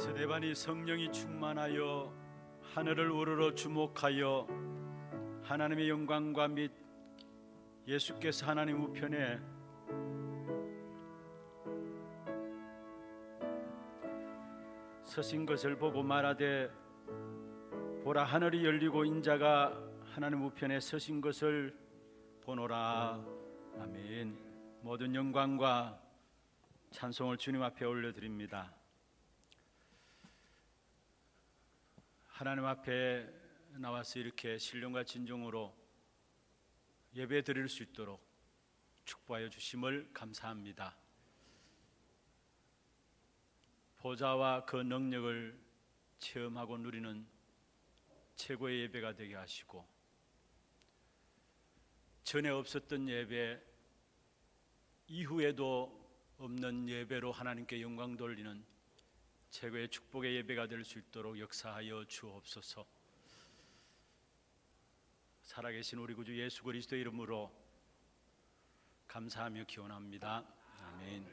스데반이 성령이 충만하여 하늘을 우러러 주목하여 하나님의 영광과 및 예수께서 하나님 우편에 서신 것을 보고 말하되, 보라, 하늘이 열리고 인자가 하나님 우편에 서신 것을 보노라. 아멘. 모든 영광과 찬송을 주님 앞에 올려드립니다. 하나님 앞에 나와서 이렇게 신령과 진정으로 예배 드릴 수 있도록 축복하여 주심을 감사합니다. 보좌와 그 능력을 체험하고 누리는 최고의 예배가 되게 하시고, 전에 없었던 예배, 이후에도 없는 예배로 하나님께 영광 돌리는 최고의 축복의 예배가 될 수 있도록 역사하여 주옵소서. 살아계신 우리 구주 예수 그리스도의 이름으로 감사하며 기원합니다. 아멘.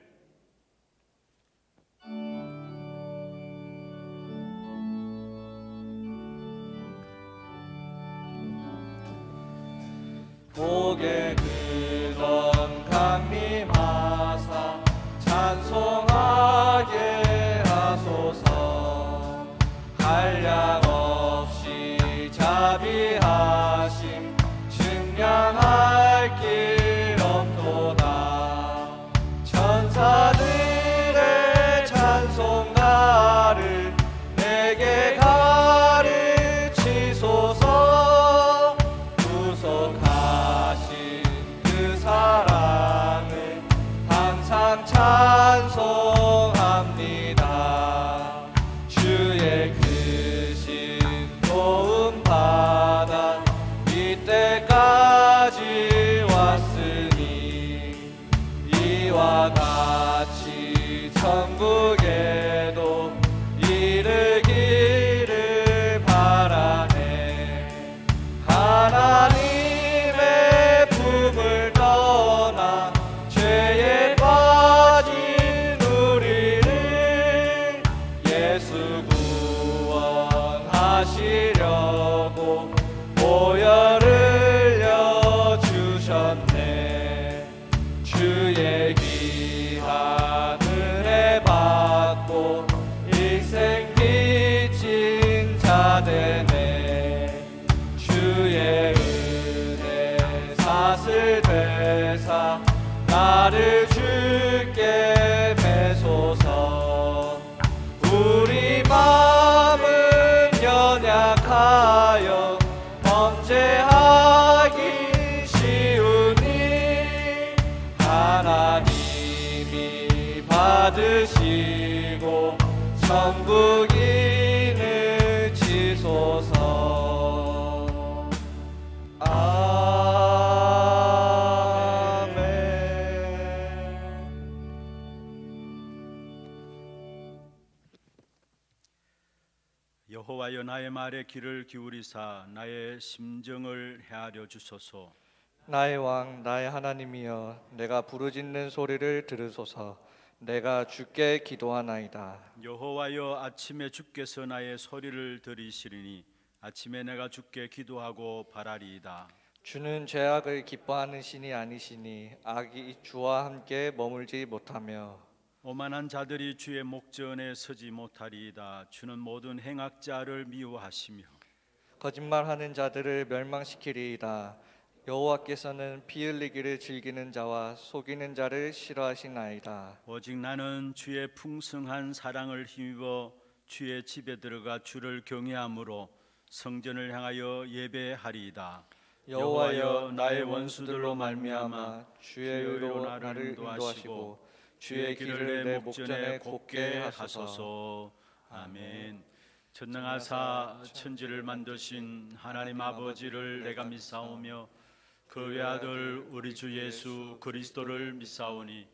복의 근원 강림하사 찬송하게 하소서. 한량없이 자비하심 증량할 길 없도다. 천사들의 찬송가를 내게 가르치소서. 구속하신 그 사랑을 항상 찬송합니다. 주의 크신 도움 받아 이때까지 왔으니, 이와 같이 천국에도 이르기를 바라네. 하나님의 품을 떠나 죄에 빠진 우리를 예수 구원하시려고 보혈을 흘려주셨네. 주의 귀한 은혜 받고 일생 빚진 자 되네. 주의 은혜 사슬 되사 나를 주께 매소서. 우리 마음은 연약하여 범죄하기 쉬우니, 하나님이 받으시고 천국인을 지소서. 아멘. 여호와여, 나의 말에 귀를 기울이사 나의 심정을 헤아려 주소서. 나의 왕 나의 하나님이여, 내가 부르짖는 소리를 들으소서. 내가 주께 기도하나이다. 여호와여, 아침에 주께서 나의 소리를 들으시리니 아침에 내가 주께 기도하고 바라리이다. 주는 죄악을 기뻐하는 신이 아니시니 악이 주와 함께 머물지 못하며, 오만한 자들이 주의 목전에 서지 못하리이다. 주는 모든 행악자를 미워하시며 거짓말하는 자들을 멸망시키리이다. 여호와께서는 피 흘리기를 즐기는 자와 속이는 자를 싫어하시나이다. 오직 나는 주의 풍성한 사랑을 힘입어 주의 집에 들어가 주를 경외함으로 성전을 향하여 예배하리이다. 여호와여, 나의 원수들로 말미암아 주의 의로 나를 인도하시고 주의 길을 내 목전에 곱게 하소서. 아멘. 전능하사 천지를 만드신 하나님 아버지를 내가 믿사오며 그 외아들 우리 주 예수 그리스도를 믿사오니,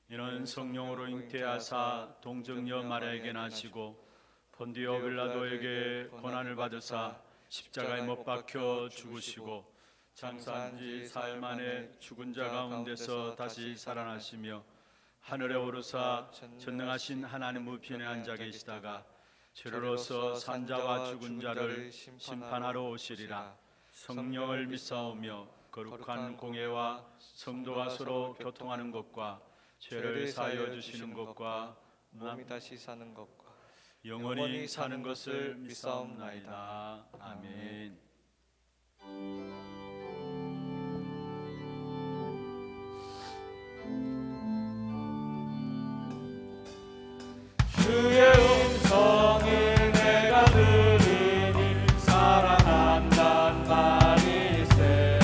이는 성령으로 잉태하사 동정녀 마리아에게 나시고 본디오 빌라도에게 고난을 받으사 십자가에 못 박혀 죽으시고 장사한 지 사흘 만에 죽은 자 가운데서 다시 살아나시며 하늘에 오르사 전능하신 하나님 우편에 앉아 계시다가 주로서 산자와 죽은 자를 심판하러 오시리라. 성령을 믿사오며 거룩한 공예와 성도가 서로 교통하는 것과 죄를 사하여 주시는 것과 몸이 다시 사는 것과 영원히 사는 것을 믿사옵나이다. 아멘. 주의 음성을 내가 들으니 사랑한단 말이세.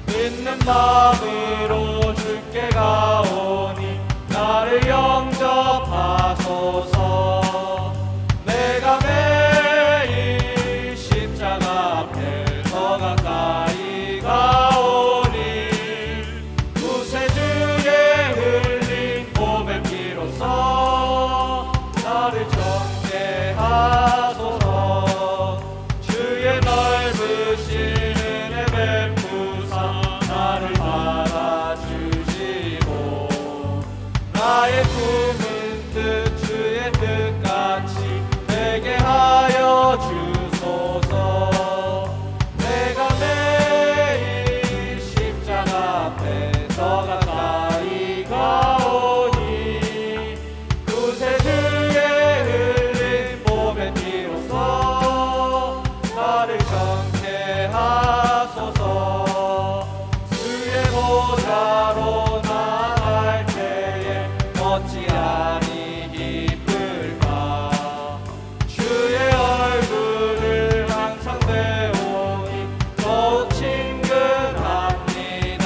믿는 마음으로 주께 가오니 나를 영접하소서. 내가 매일 십자가 앞에 더 가까이 가오니 구세주의 흘린 보배 피로써 나를 정죄하소서. 주의 넓으신 은혜 베푸사 나를 받아주시고 나의 품은 뜻 주의 뜻같이 되게 하여 주소서. 내가 매일 십자가 앞에 더 가까이 가오니 구세주의 흘린 보배 피로써 나를 정케하소서. 주의 보좌로 나아갈 때에 어찌하니 기쁠까. 주의 얼굴을 항상 배우니 더욱 친근합니다.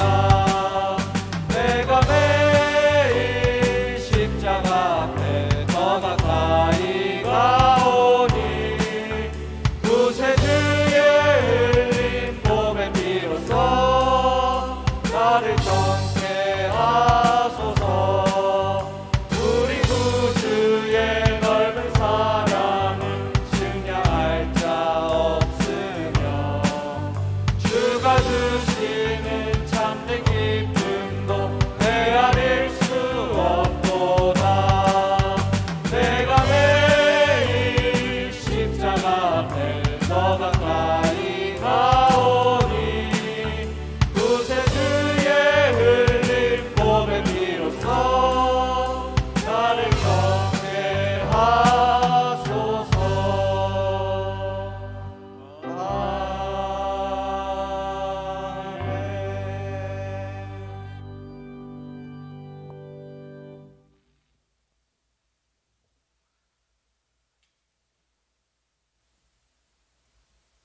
내가 매일 십자가 앞에 더 가까이 가오니 구세주의 흘린 보배 피로써 나를 정케하소서. 우리 구주의 넓은 사랑을 증량할 자 없으며 주가 주시는 참된 기쁨도 헤아릴 수 없도다. 내가 매일 십자가 앞에 더 가까이 가오니 구세주의 흘린 보배 피로써 나를 정케하소서.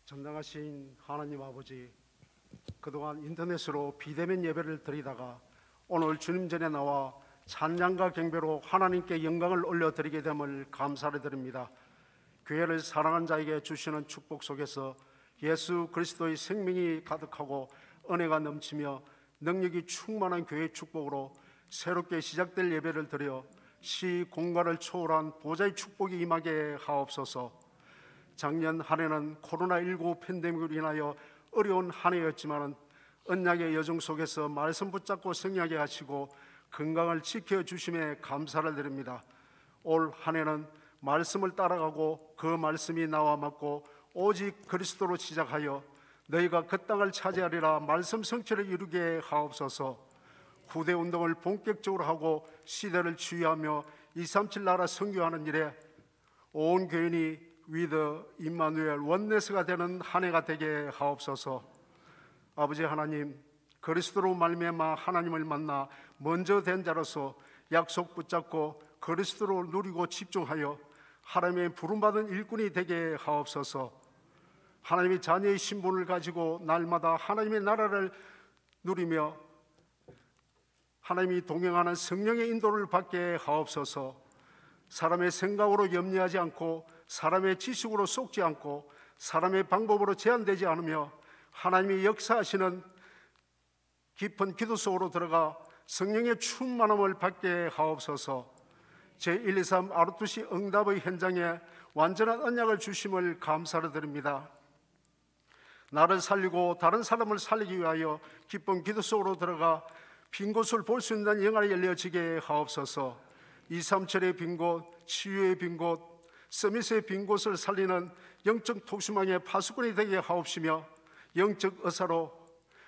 전능하신 하나님 아버지, 그동안 인터넷으로 비대면 예배를 드리다가 오늘 주님 전에 나와 찬양과 경배로 하나님께 영광을 올려드리게 됨을 감사를 드립니다. 교회를 사랑한 자에게 주시는 축복 속에서 예수 그리스도의 생명이 가득하고 은혜가 넘치며 능력이 충만한 교회의 축복으로 새롭게 시작될 예배를 드려 시 공간을 초월한 보좌의 축복이 임하게 하옵소서. 작년 한 해는 코로나19 팬데믹으로 인하여 어려운 한 해였지만 언약의 여정 속에서 말씀 붙잡고 승리하게 하시고 건강을 지켜주심에 감사를 드립니다. 올 한 해는 말씀을 따라가고 그 말씀이 나와 맞고 오직 그리스도로 시작하여 너희가 그 땅을 차지하리라 말씀 성취를 이루게 하옵소서. 후대 운동을 본격적으로 하고 시대를 주의하며 237 나라 선교하는 일에 온 교인이 위드 임마누엘 원네스가 되는 한 해가 되게 하옵소서. 아버지 하나님, 그리스도로 말미암아 하나님을 만나 먼저 된 자로서 약속 붙잡고 그리스도로 누리고 집중하여 하나님의 부름받은 일꾼이 되게 하옵소서. 하나님의 자녀의 신분을 가지고 날마다 하나님의 나라를 누리며 하나님이 동행하는 성령의 인도를 받게 하옵소서. 사람의 생각으로 염려하지 않고 사람의 지식으로 속지 않고 사람의 방법으로 제한되지 않으며 하나님이 역사하시는 깊은 기도 속으로 들어가 성령의 충만함을 받게 하옵소서. 제123 아르투시 응답의 현장에 완전한 언약을 주심을 감사를 드립니다. 나를 살리고 다른 사람을 살리기 위하여 기쁜 기도 속으로 들어가 빈 곳을 볼 수 있는 영안이 열려지게 하옵소서. 237의 빈 곳, 치유의 빈 곳, 서밋의 빈 곳을 살리는 영적 독수망의 파수꾼이 되게 하옵시며 영적 의사로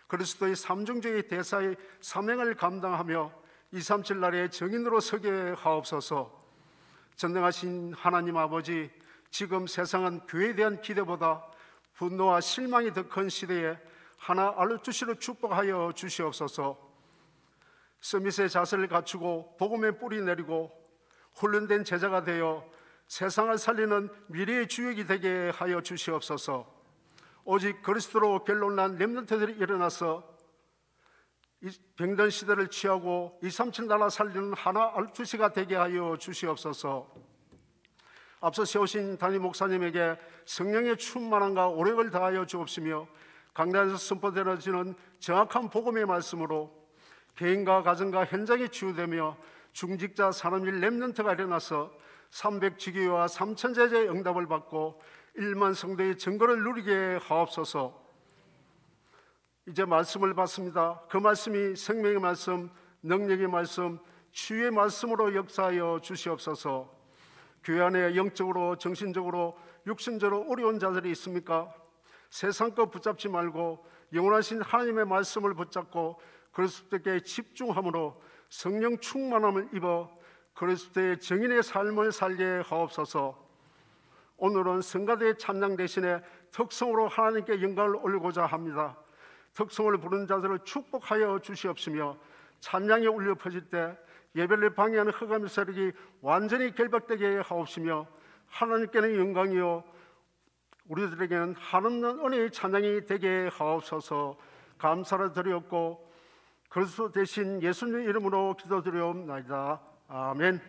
그리스도의 삼중적의 대사의 사명을 감당하며 237 날의 정인으로 서게 하옵소서. 전능하신 하나님 아버지, 지금 세상은 교회에 대한 기대보다 분노와 실망이 더 큰 시대에 하나 알려주시로 축복하여 주시옵소서. 서밋의 자세를 갖추고 복음의 뿌리 내리고 훈련된 제자가 되어 세상을 살리는 미래의 주역이 되게 하여 주시옵소서. 오직 그리스도로 결론난 렘넌트들이 일어나서 이 병든 시대를 취하고 237 나라 살리는 하나 알투시가 되게 하여 주시옵소서. 앞서 세우신 담임 목사님에게 성령의 충만함과 오력을 다하여 주옵시며 강단에서 선포되어지는 정확한 복음의 말씀으로 개인과 가정과 현장이 치유되며 중직자 산업일 렘넌트가 일어나서 300지교와 3000제자의 응답을 받고 1만 성도의 증거를 누리게 하옵소서. 이제 말씀을 받습니다. 그 말씀이 생명의 말씀, 능력의 말씀, 치유의 말씀으로 역사하여 주시옵소서. 교회 안에 영적으로, 정신적으로, 육신적으로 어려운 자들이 있습니까? 세상 것 붙잡지 말고 영원하신 하나님의 말씀을 붙잡고 그리스도께 집중함으로 성령 충만함을 입어 그리스도의 정인의 삶을 살게 하옵소서. 오늘은 성가대의 찬양 대신에 특성으로 하나님께 영광을 올리고자 합니다. 특성을 부르는 자들을 축복하여 주시옵시며 찬양이 울려 퍼질 때 예배를 방해하는 흑암의 세력이 완전히 결박되게 하옵시며 하나님께는 영광이요 우리들에게는 한없는 은혜의 찬양이 되게 하옵소서. 감사를 드리옵고 그리스도 대신 예수님 이름으로 기도드리옵나이다. 아멘.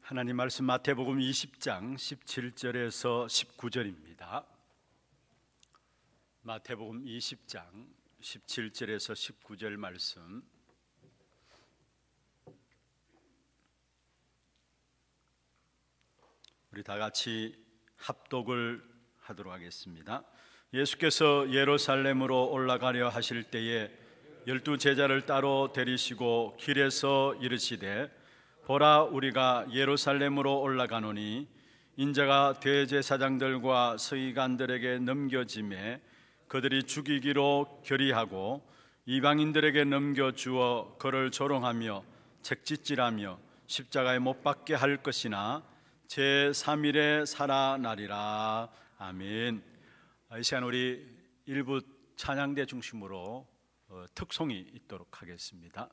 하나님 말씀 마태복음 20장 17절에서 19절입니다. 마태복음 20장 17절에서 19절 말씀, 우리 다 같이 합독을 하도록 하겠습니다. 예수께서 예루살렘으로 올라가려 하실 때에 12 제자를 따로 데리시고 길에서 이르시되 보라, 우리가 예루살렘으로 올라가노니 인자가 대제사장들과 서기관들에게 넘겨짐에 그들이 죽이기로 결의하고 이방인들에게 넘겨주어 그를 조롱하며 책짓질하며 십자가에 못 박게 할 것이나 제3일에 살아나리라. 아멘. 이 시간 우리 일부 찬양대 중심으로 특송이 있도록 하겠습니다.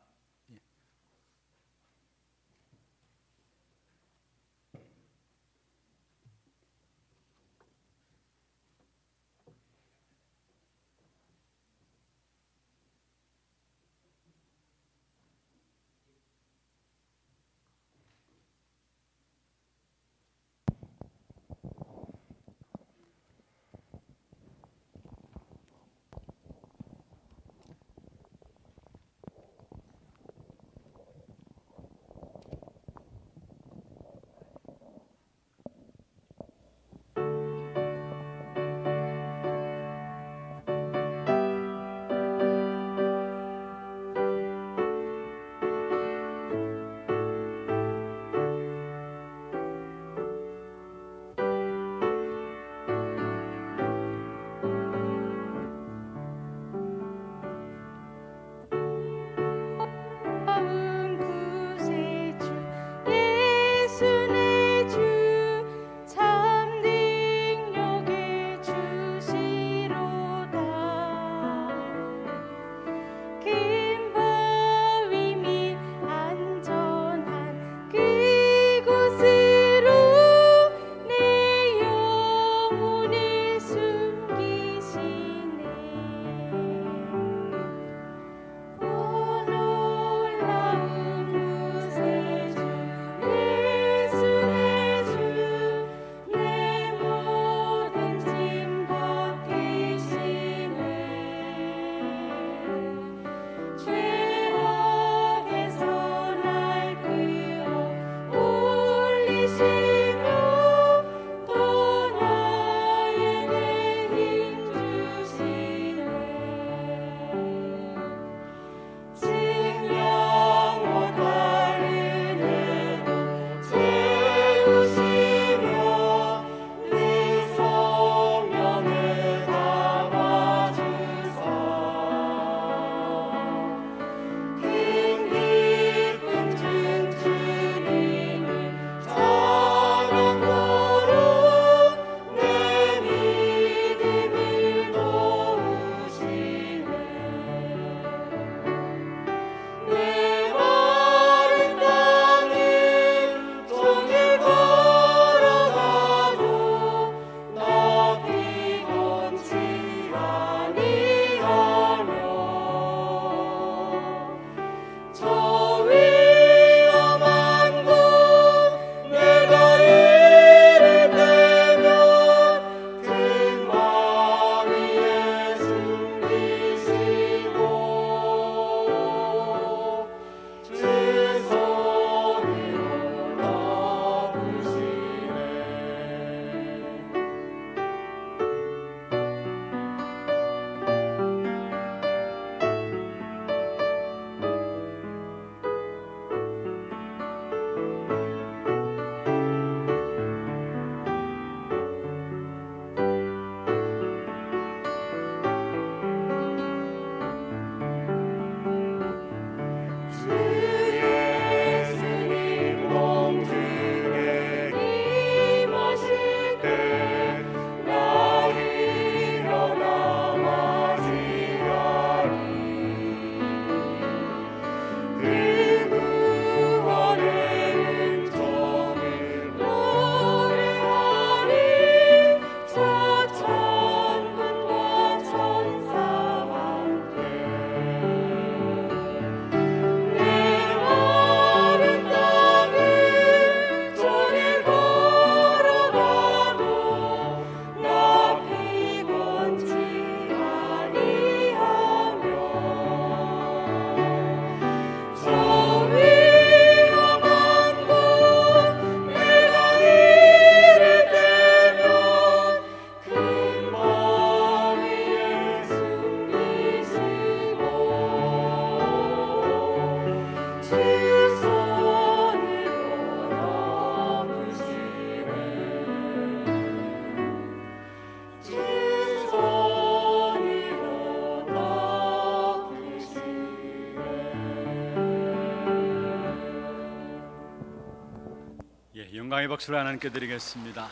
영광의 박수를 하나님께 드리겠습니다.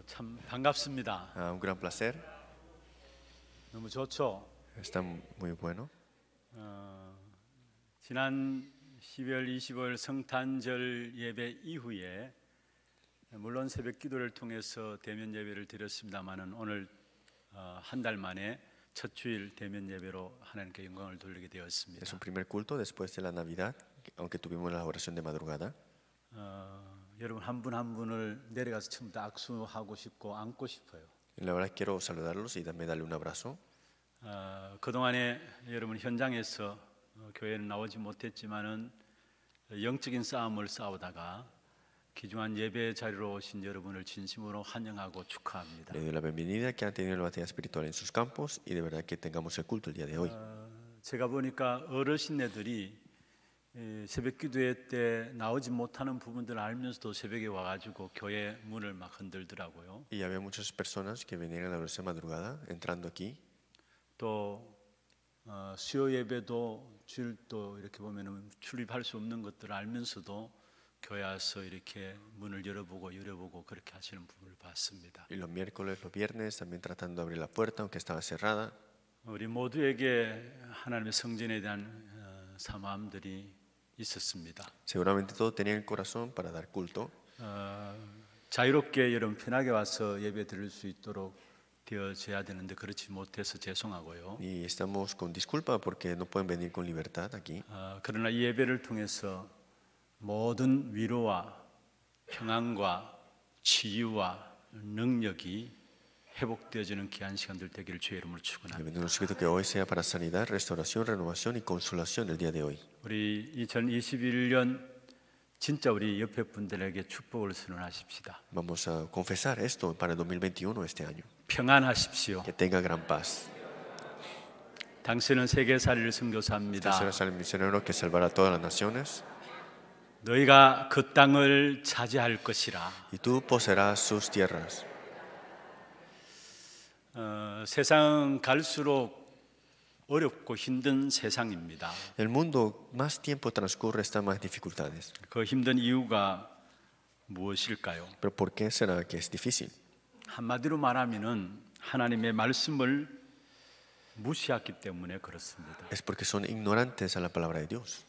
참 반갑습니다. Un gran placer. 너무 좋죠. Está muy bueno. 지난 12월 25일 성탄절 예배 이후에 물론 새벽 기도를 통해서 대면 예배를 드렸습니다만은 오늘 한 달 만에 첫 주일 대면 예배로 하나님께 영광을 돌리게 되었습니다. Es un primer culto después de la Navidad, aunque tuvimos la oración de madrugada. 여러분 한 분 한 분을 내려가서 처음부터 악수하고 싶고 안고 싶어요. La verdad quiero saludarlos y también darle un abrazo. 그동안에 여러분 현장에서 교회는 나오지 못했지만은 영적인 싸움을 싸우다가 귀중한 예배 자리로 오신 여러분을 진심으로 환영하고 축하합니다. Le doy la bienvenida que han tenido la batalla espiritual en sus campos y de verdad que tengamos el culto el día de hoy. 제가 보니까 어르신네들이 새벽 기도회 때 나오지 못하는 부분들을 알면서도 새벽에 와가지고 교회 문을 막 흔들더라고요. Y había muchas personas que venían a la oración de madrugada entrando aquí. 또 수요 예배도 주일도 이렇게 보면은 출입할 수 없는 것들을 알면서도 교회 와서 이렇게 문을 열어보고 그렇게 하시는 부분을 봤습니다. Y los miércoles, los viernes también tratando de abrir la puerta aunque estaba cerrada. 우리 모두에게 하나님의 성전에 대한 사모함들이 있었습니다. Seguramente todos tenían el corazón para dar culto. 자유롭게 여러분 편하게 와서 예배 드릴 수 있도록 되어져야 되는데 그렇지 못해서 죄송하고요. Y estamos con disculpa porque no pueden venir con libertad aquí. 그러나 이 예배를 통해서 모든 위로와 평안과 치유와 능력이 회복되어지는 귀한 시간들 되기를 주의 이름으로 축원합니다. Nos pido que hoy sea para sanidad, restauración, renovación y consolación el día de hoy. 우리 2021년 진짜 우리 옆에 분들에게 축복을 선언하십시다. Vamos a confesar esto para el 2021 este año. 평안하십시오. Que tenga gran paz. 당신은 세계살이를 선교사입니다. Usted será el misionero que salvará a todas las naciones. 너희가 그 땅을 차지할 것이라. Y tú poseerás sus tierras. 세상은 갈수록 어렵고 힘든 세상입니다. El mundo más tiempo transcurre está más dificultades. 그 힘든 이유가 무엇일까요? Pero ¿por qué será que es difícil? 한마디로 말하면은 하나님의 말씀을 무시했기 때문에 그렇습니다. Es porque son ignorantes a la palabra de Dios.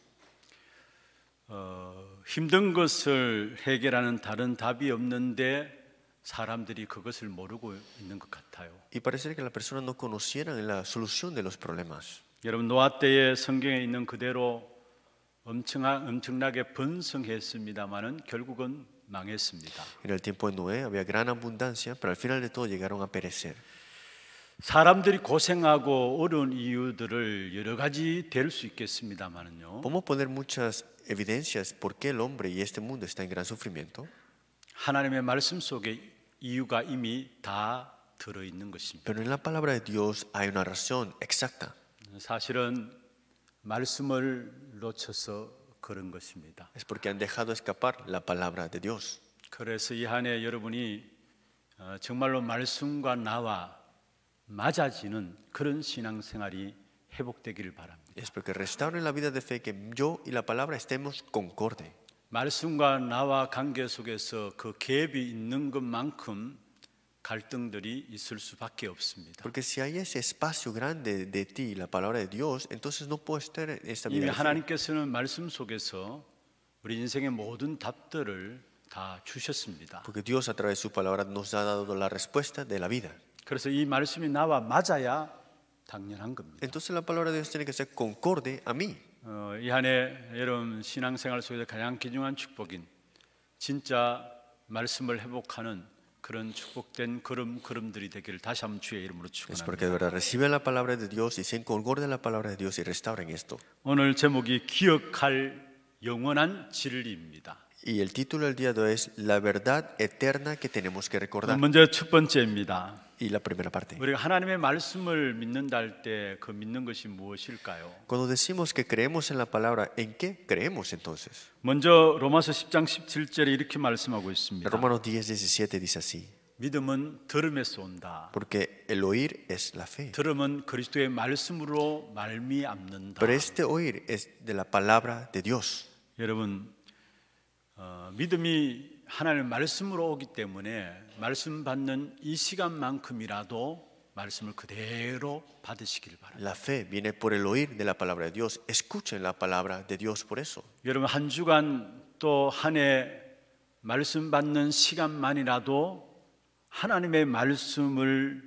힘든 것을 해결하는 다른 답이 없는데 사람들이 그것을 모르고 있는 것 같아요. Y parece que las personas no conocieran la solución de los problemas. 여러분 노아 때에 성경에 있는 그대로 엄청나게 번성했습니다만은 결국은 망했습니다. En el tiempo de Noé había gran abundancia, pero al final de todo llegaron a perecer. 사람들이 고생하고 어려운 이유들을 여러 가지 될 수 있겠습니다만은요. Podemos poner muchas evidencias por qué el hombre y este mundo está en gran sufrimiento. 하나님의 말씀 속에 이유가 이미 다 들어 있는 것입니다. Pero en la palabra de Dios hay una razón exacta. 사실은 말씀을 놓쳐서 그런 것입니다. Es porque han dejado escapar la palabra de Dios. 그래서 이 한 해 여러분이 정말로 말씀과 나와 맞아지는 그런 신앙생활이 회복되기를 바랍니다. Es porque restauren la vida de fe que yo y la palabra estemos concorde. 말씀과 나와 관계 속에서 그 갭이 있는 것만큼 갈등들이 있을 수밖에 없습니다. Porque si hay ese espacio grande de ti y la palabra de Dios, entonces no puede estar en esta vida 이미 de fe. 하나님께서는 말씀 속에서 우리 인생의 모든 답들을 다 주셨습니다. Porque Dios a través de su palabra nos ha dado la respuesta de la vida. 그래서 이 말씀이 나와 맞아야 당연한 겁니다. Entonces la palabra de Dios tiene que ser concorde a mí. 이 한 해 여러분 신앙생활 속에서 가장 귀중한 축복인 진짜 말씀을 회복하는 그런 축복된 걸음들이 되기를 다시 한번 주의 이름으로 Es porque de 축원합니다. verdad reciben la palabra de Dios y se concorden la palabra de Dios y restauren esto. 오늘 제목이 기억할 영원한 진리입니다. Y el título del día de hoy es La verdad eterna que tenemos que recordar. 먼저 첫 번째입니다. Y la primera parte. 우리가 하나님의 말씀을 믿는다 할 때 그 믿는 것이 무엇일까요? Cuando decimos que creemos en la palabra, ¿en qué creemos entonces? 먼저 로마서 10장 17절에 이렇게 말씀하고 있습니다. Romanos 10:17 dice así. 믿음은 들음에서 온다. Porque el oír es la fe. 들음은 그리스도의 말씀으로 말미암는다. Pero este oír es de la palabra de Dios. 여러분, 믿음이 하나님의 말씀으로 오기 때문에 말씀 받는 이 시간만큼이라도 말씀을 그대로 받으시길 바랍니다. La fe viene por el oír de la palabra de Dios. Escuchen la palabra de Dios por eso. 여러분, 한 주간 또 한 해 말씀 받는 시간만이라도 하나님의 말씀을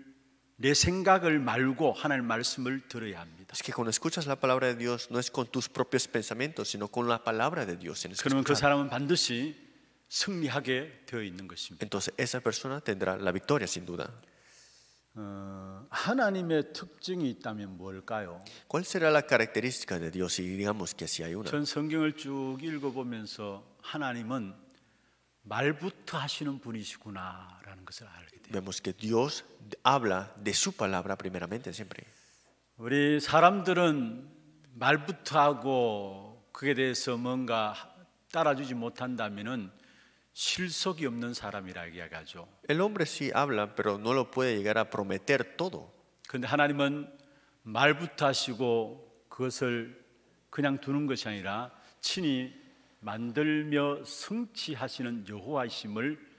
내 생각을 말고 하나님의 말씀을 들어야 합니다. Es que cuando escuchas la palabra de Dios no es con tus propios pensamientos, sino con la palabra de Dios. 그러면 그 사람은 반드시 승리하게 되어 있는 것입니다. Entonces esa persona tendrá la victoria sin duda. 하나님의 특징이 있다면 뭘까요? ¿Cuál será la característica de Dios si digamos que sí hay una? 전 성경을 쭉 읽어보면서 하나님은 말부터 하시는 분이시구나라는 것을 알게 돼요. Vemos que Dios habla de su palabra primeramente siempre. 우리 사람들은 말부터 하고 그에 대해서 뭔가 따라주지 못한다면은 실속이 없는 사람이라 이야기하죠. El hombre sí habla, pero no lo puede llegar a prometer todo. 그런데 하나님은 말부터 하시고 그것을 그냥 두는 것이 아니라 친히 만들며 성취하시는 여호와이심을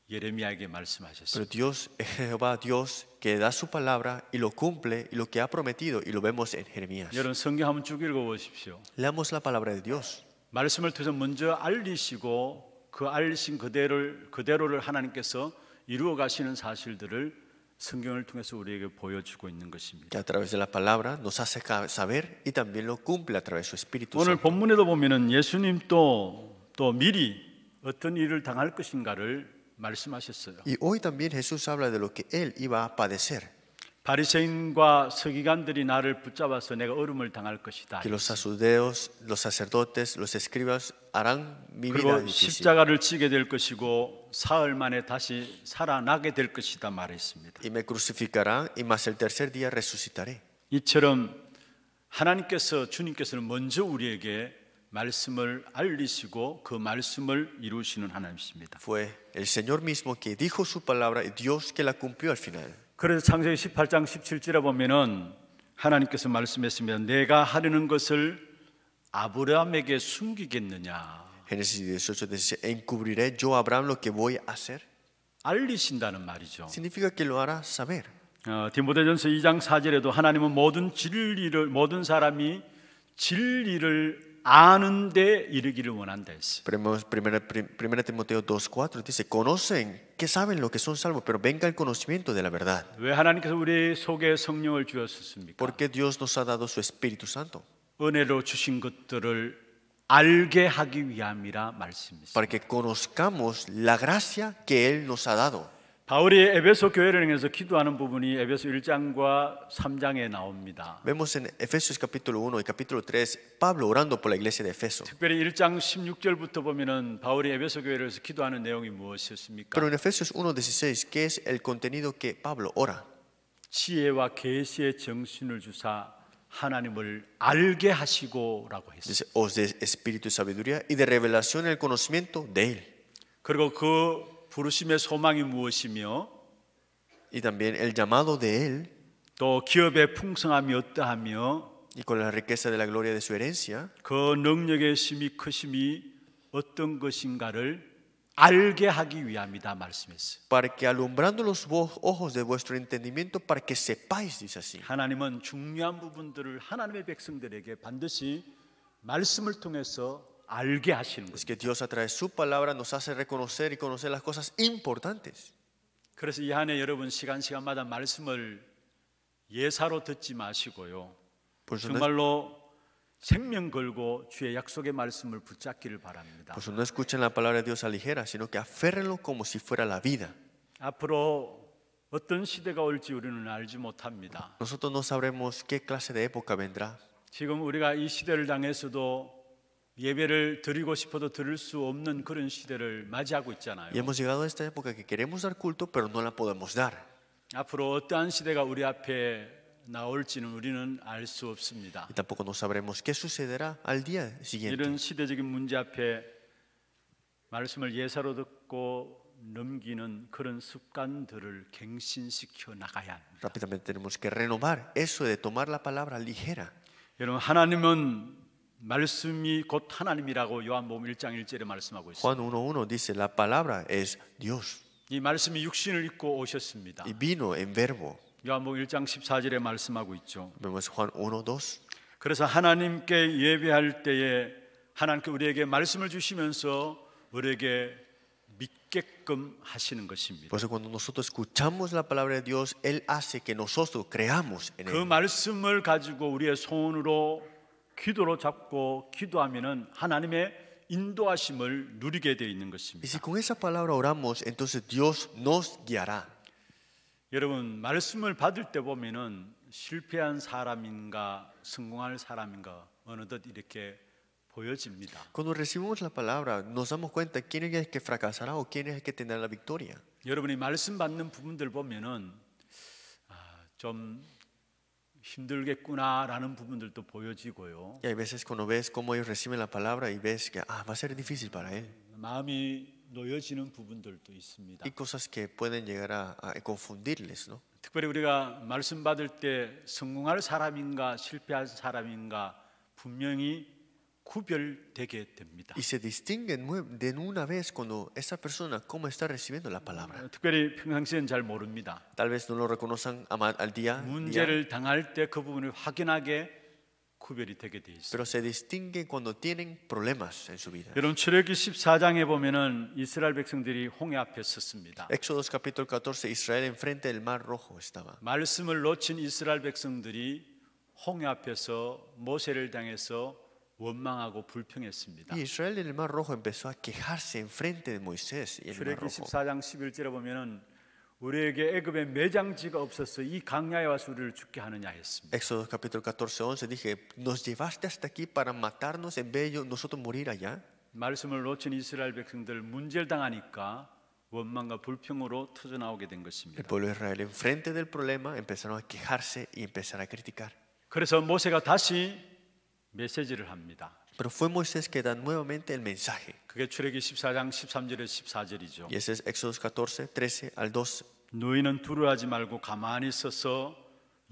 예레미야에게 말씀하셨습니다. Pero Dios es Jehová, Dios que da su palabra y lo cumple y lo que ha prometido y lo vemos en Jeremías. 여러분 성경 한번 쭉 읽어보십시오. Leamos la palabra de Dios. 말씀을 통해서 먼저 알리시고 그 알리신 그대로를 하나님께서 이루어 가시는 사실들을 성경을 통해서 우리에게 보여주고 있는 것입니다. Que a través de la palabra nos hace saber y también lo cumple a través de su Espíritu 오늘 Santo. 본문에도 보면은 예수님도 또 미리 어떤 일을 당할 것인가를 말씀하셨어요. Y hoy también Jesús habla de lo que él iba a padecer. 바리새인과 서기관들이 나를 붙잡아서 내가 어려움을 당할 것이다. Que los sacerdotes, los escribas harán mi vida 그리고 difícil. 십자가를 지게 될 것이고 사흘 만에 다시 살아나게 될 것이다 말했습니다. Y me crucificarán y más el tercer día resucitaré. 이처럼 주님께서는 먼저 우리에게 말씀을 알리시고 그 말씀을 이루시는 하나님이십니다. Fue el Señor mismo que dijo su palabra y Dios que la cumplió al final. 그래서 창세기 18장 17절에 보면은 하나님께서 말씀했습니다. 내가 하려는 것을 아브라함에게 숨기겠느냐. Génesis 18 dice, encubriré yo a Abraham lo que voy a hacer. 알리신다는 말이죠. Significa que lo hará saber. 디모데전서 2장 4절에도 하나님은 모든 사람이 진리를 아는데 이르기를 원한다 했어요. Primera Timoteo 2:4 dice, conocen que saben lo que son salvos, pero venga el conocimiento de la verdad. 왜 하나님께서 우리 속에 성령을 주셨습니까? Porque Dios nos ha dado su Espíritu Santo. 은혜로 주신 것들을 알게 하기 위함이라 말씀입니다. Para que conozcamos la gracia que Él nos ha dado. 바울이 에베소 교회를 향해서 기도하는 부분이 에베소 1장과 3장에 나옵니다. Vemos en Efesios capítulo 1 y capítulo 3 Pablo orando por la iglesia de Efeso. 특별히 1장 16절부터 보면은 바울이 에베소 교회를 위해서 기도하는 내용이 무엇이었습니까? Pero en Efesios 1:16, ¿qué es el contenido que Pablo ora? 지혜와 계시의 정신을 주사 하나님을 알게 하시고라고 했어요. Dice, os de espíritu y sabiduría y de revelación el conocimiento de Él. 그리고 그 부르심의 소망이 무엇이며 Y también el llamado de Él 또 기업의 풍성함이 어떠하며 y con la riqueza de la gloria de su herencia. 그 능력의 심이 크심이 어떤 것인가를 알게 하기 위함이다 말씀했어요. Para que alumbrando los ojos de vuestro entendimiento, para que sepáis, dice así. 하나님은 중요한 부분들을 하나님의 백성들에게 반드시 말씀을 통해서 알게 하시는 Es 거죠. que Dios a través de su palabra nos hace reconocer y conocer las cosas importantes. 그래서 이 한 해 여러분 시간마다 말씀을 예사로 듣지 마시고요. Por eso 정말로 생명 걸고 주의 약속의 말씀을 붙잡기를 바랍니다. no escuchen la palabra de Dios a ligera, sino que aférrenlo como si fuera la vida. 앞으로 어떤 시대가 올지 우리는 알지 못합니다. Nosotros no sabremos qué clase de época vendrá. 지금 우리가 이 시대를 당해서도 예배를 드리고 싶어도 드릴 수 없는 그런 시대를 맞이하고 있잖아요. Y hemos llegado a esta época que queremos dar culto, pero no la podemos dar. 앞으로 어떠한 시대가 우리 앞에 나올지는 우리는 알 수 없습니다. Y tampoco no sabremos qué sucederá al día siguiente. 이런 시대적인 문제 앞에 말씀을 예사로 듣고 넘기는 그런 습관들을 갱신시켜 나가야 합니다. Rápidamente tenemos que renovar eso de tomar la palabra ligera. 여러분, 하나님은 말씀이 곧 하나님이라고 요한복음 1장 1절에 말씀하고 있습니다. Juan 1:1 dice, la palabra es Dios 이 말씀이 육신을 입고 오셨습니다. y vino en verbo. 요한복음 1장 14절에 말씀하고 있죠. Vemos Juan 1:2. 그래서 하나님께 예배할 때에 하나님께 우리에게 말씀을 주시면서 우리에게 믿게끔 하시는 것입니다. Por eso cuando nosotros escuchamos la palabra de Dios, Él hace que nosotros creamos en 그 Él. 말씀을 가지고 우리의 손으로 기도로 잡고 기도하면은 하나님의 인도하심을 누리게 되어 있는 Y 것입니다. si con esa palabra oramos, entonces Dios nos guiará. 여러분, 말씀을 받을 때 보면은 실패한 사람인가 성공할 사람인가 어느덧 이렇게 보여집니다. Cuando recibimos la palabra, nos damos cuenta quién es el que fracasará o quién es el que tendrá la victoria. 여러분이 말씀 받는 부분들 보면은 좀 힘들겠구나라는 부분들도 보여지고요. Y hay veces cuando ves cómo ellos reciben la palabra y ves que va a ser difícil para él. 마음이 놓여지는 부분들도 있습니다. Hay cosas que pueden llegar a confundirles, ¿no? 특별히 우리가 말씀 받을 때 성공할 사람인가 실패할 사람인가 분명히 구별되게 됩니다. Y se distinguen de una vez cuando esa persona cómo está recibiendo la palabra. 특별히 평상시엔 잘 모릅니다. Tal vez no lo reconozcan al día, 문제를 당할 때 그 부분을 확인하게 구별이 되게 돼 있어요. pero se distinguen cuando tienen problemas en su vida. 여러분, 출애굽기 14장에 보면은 이스라엘 백성들이 홍해 앞에 섰습니다. Éxodo capítulo 14, Israel enfrente del mar rojo estaba. 말씀을 놓친 이스라엘 백성들이 홍해 앞에서 모세를 당해서 원망하고 불평했습니다. Y Israel en el mar rojo empezó a quejarse enfrente de Moisés y el mar 출애굽기 rojo. 14장 11절에 보면은 우리에게 애굽에 매장지가 없어서 이 강야에 와서 우리를 죽게 하느냐 했습니다. Éxodo capítulo 14, 11 dije, nos llevaste hasta aquí para matarnos en vez de nosotros morir allá. 말씀을 놓친 이스라엘 백성들 문제를 당하니까 원망과 불평으로 터져 나오게 된 El 것입니다. pueblo de Israel enfrente del problema empezaron a quejarse y empezar a criticar. 그래서 모세가 다시 메시지를 합니다. Pero fue Moisés que da nuevamente el mensaje. 그게 출애굽기 14장 13절에 14절이죠. Y ese es Éxodo 14, 13 al 12. 너희는 두려워하지 말고 가만히 서서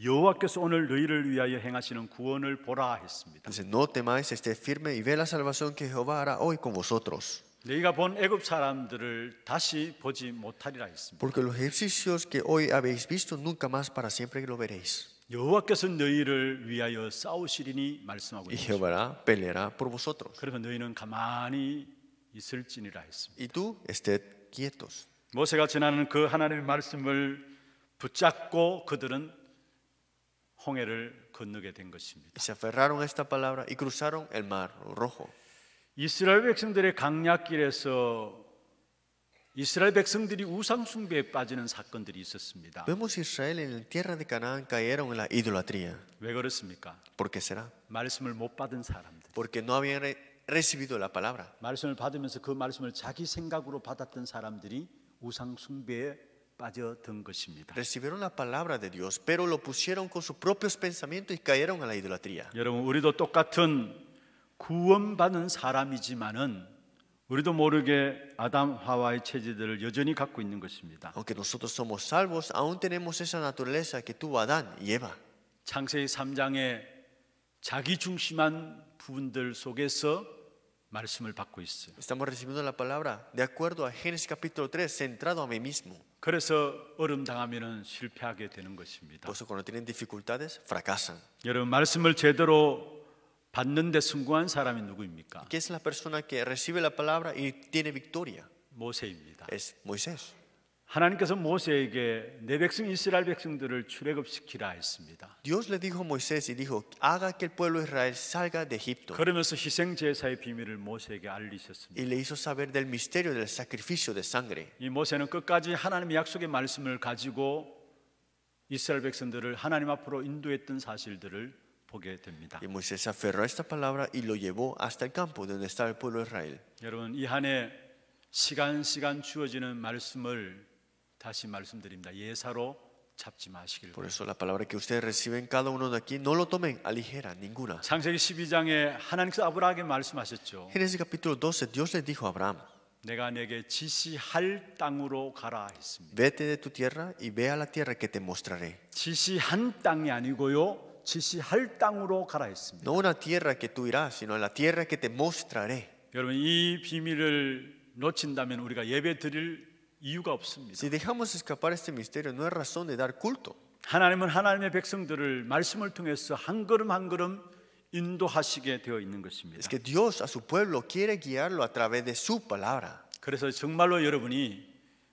여호와께서 오늘 너희를 위하여 행하시는 구원을 보라 했습니다. Dice, no temáis, esté firme y ve la salvación que Jehová hará hoy con vosotros. 너희가 본 애굽 사람들을 다시 보지 못하리라 했습니다. Porque los ejercicios que hoy habéis visto, nunca más para siempre lo veréis. 여호와께서 너희를 위하여 싸우시리니 말씀하고 Y 있습니다. Jehová peleará por vosotros. 그래서 너희는 가만히 있을지니라 했습니다. Y tú, ested quietos. 모세가 전하는 그 하나님의 말씀을 붙잡고 그들은 홍해를 건너게 된 것입니다. Y se aferraron a esta palabra y cruzaron el mar rojo. 이스라엘 백성들의 강약길에서 이스라엘 백성들이 우상 숭배에 빠지는 사건들이 있었습니다. Vemos Israel en la tierra de Canaán cayeron en la idolatría. 왜 그렇습니까? ¿Por qué será? 말씀을 못 받은 사람들. Porque no habían recibido la palabra. 말씀을 받으면서 그 말씀을 자기 생각으로 받았던 사람들이 우상 숭배에 빠져든 것입니다. Recibieron la palabra de Dios, pero lo pusieron con sus propios pensamientos y cayeron a la idolatría. 여러분, 우리도 똑같은 구원받은 사람이지만은 우리도 모르게 아담 하와의 체질들을 여전히 갖고 있는 것입니다. Aunque nosotros somos salvos, aún tenemos esa naturaleza que tuvo Adán y Eva. 창세기 3장에 자기 중심한 부분들 속에서 말씀을 받고 있어요. Estamos recibiendo la palabra de acuerdo a Génesis capítulo 3, centrado a mí mismo. 그래서 어려움 당하면은 실패하게 되는 것입니다. Por eso cuando tienen dificultades, fracasan. 여러분, 말씀을 제대로 받는데 성공한 사람이 누구입니까? ¿Qué es la persona que recibe la palabra y tiene victoria? 모세입니다. Es Moisés. 하나님께서 모세에게 내 백성 이스라엘 백성들을 출애굽시키라 했습니다. Dios le dijo a Moisés y dijo, haga que el pueblo de Israel salga de Egipto. 그러면서 희생 제사의 비밀을 모세에게 알리셨습니다. Y le hizo saber del misterio del sacrificio de sangre. 이 모세는 끝까지 하나님의 약속의 말씀을 가지고 이스라엘 백성들을 하나님 앞으로 인도했던 사실들을 보게 됩니다. Y Moisés se aferró a esta palabra y lo llevó hasta el campo donde estaba el pueblo de Israel. 여러분, 이 한 해 시간 주어지는 말씀을 다시 말씀드립니다. 예사로 잡지 마시길 Por 바랍니다. eso la palabra que ustedes reciben cada uno de aquí, no lo tomen a ligera, ninguna. 창세기 12장에 하나님께서 아브라함에게 말씀하셨죠. Génesis capítulo 12, Dios le dijo a Abraham, 내가 내게 지시할 땅으로 가라 했습니다. vete de tu tierra y ve a la tierra que te mostraré. 지시한 땅이 아니고요, 지시할 땅으로 가라 했습니다. No una tierra que tú irás, sino la tierra que te mostraré. 여러분, 이 비밀을 놓친다면 우리가 예배 드릴 이유가 없습니다. Si dejamos escapar este misterio, no hay razón de dar culto. 하나님은 하나님의 백성들을 말씀을 통해서 한 걸음 한 걸음 인도하시게 되어 있는 것입니다. Es que Dios a su pueblo quiere guiarlo a través de su palabra. 그래서 정말로 여러분이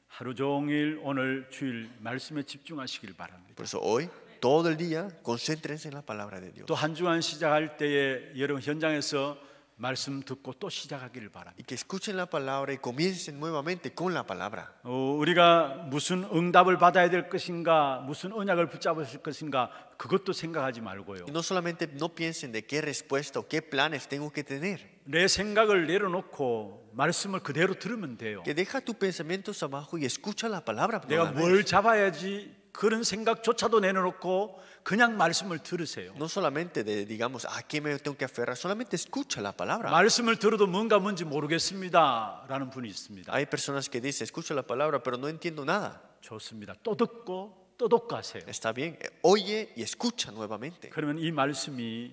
하루 종일 오늘 주일 말씀에 집중하시길 바랍니다. Por eso hoy, todo el día, concéntrense en la palabra de Dios. 또 한 주간 시작할 때에 여러분 현장에서 말씀 듣고 또 시작하기를 바랍니다. Y que escuchen la palabra y comiencen nuevamente con la palabra. 우리가 무슨 응답을 받아야 될 것인가, 무슨 언약을 붙잡을 것인가, 그것도 생각하지 말고요. Y no solamente no piensen de qué respuesta o qué planes tengo que tener. 내 생각을 내려놓고 말씀을 그대로 들으면 돼요. Que deja tus pensamientos abajo y escucha la palabra. 내가 뭘 잡아야지 그런 생각조차도 내려놓고 그냥 말씀을 들으세요. No solamente de, digamos, ¿a qué me tengo que aferrar? Solamente escucha la palabra. 말씀을 들어도 뭔지 모르겠습니다라는 분이 있습니다. Hay personas que dicen, escucho la palabra, pero no entiendo nada. 좋습니다. 또 듣고 또 듣고 하세요. Está bien, oye y escucha nuevamente. 그러면 이 말씀이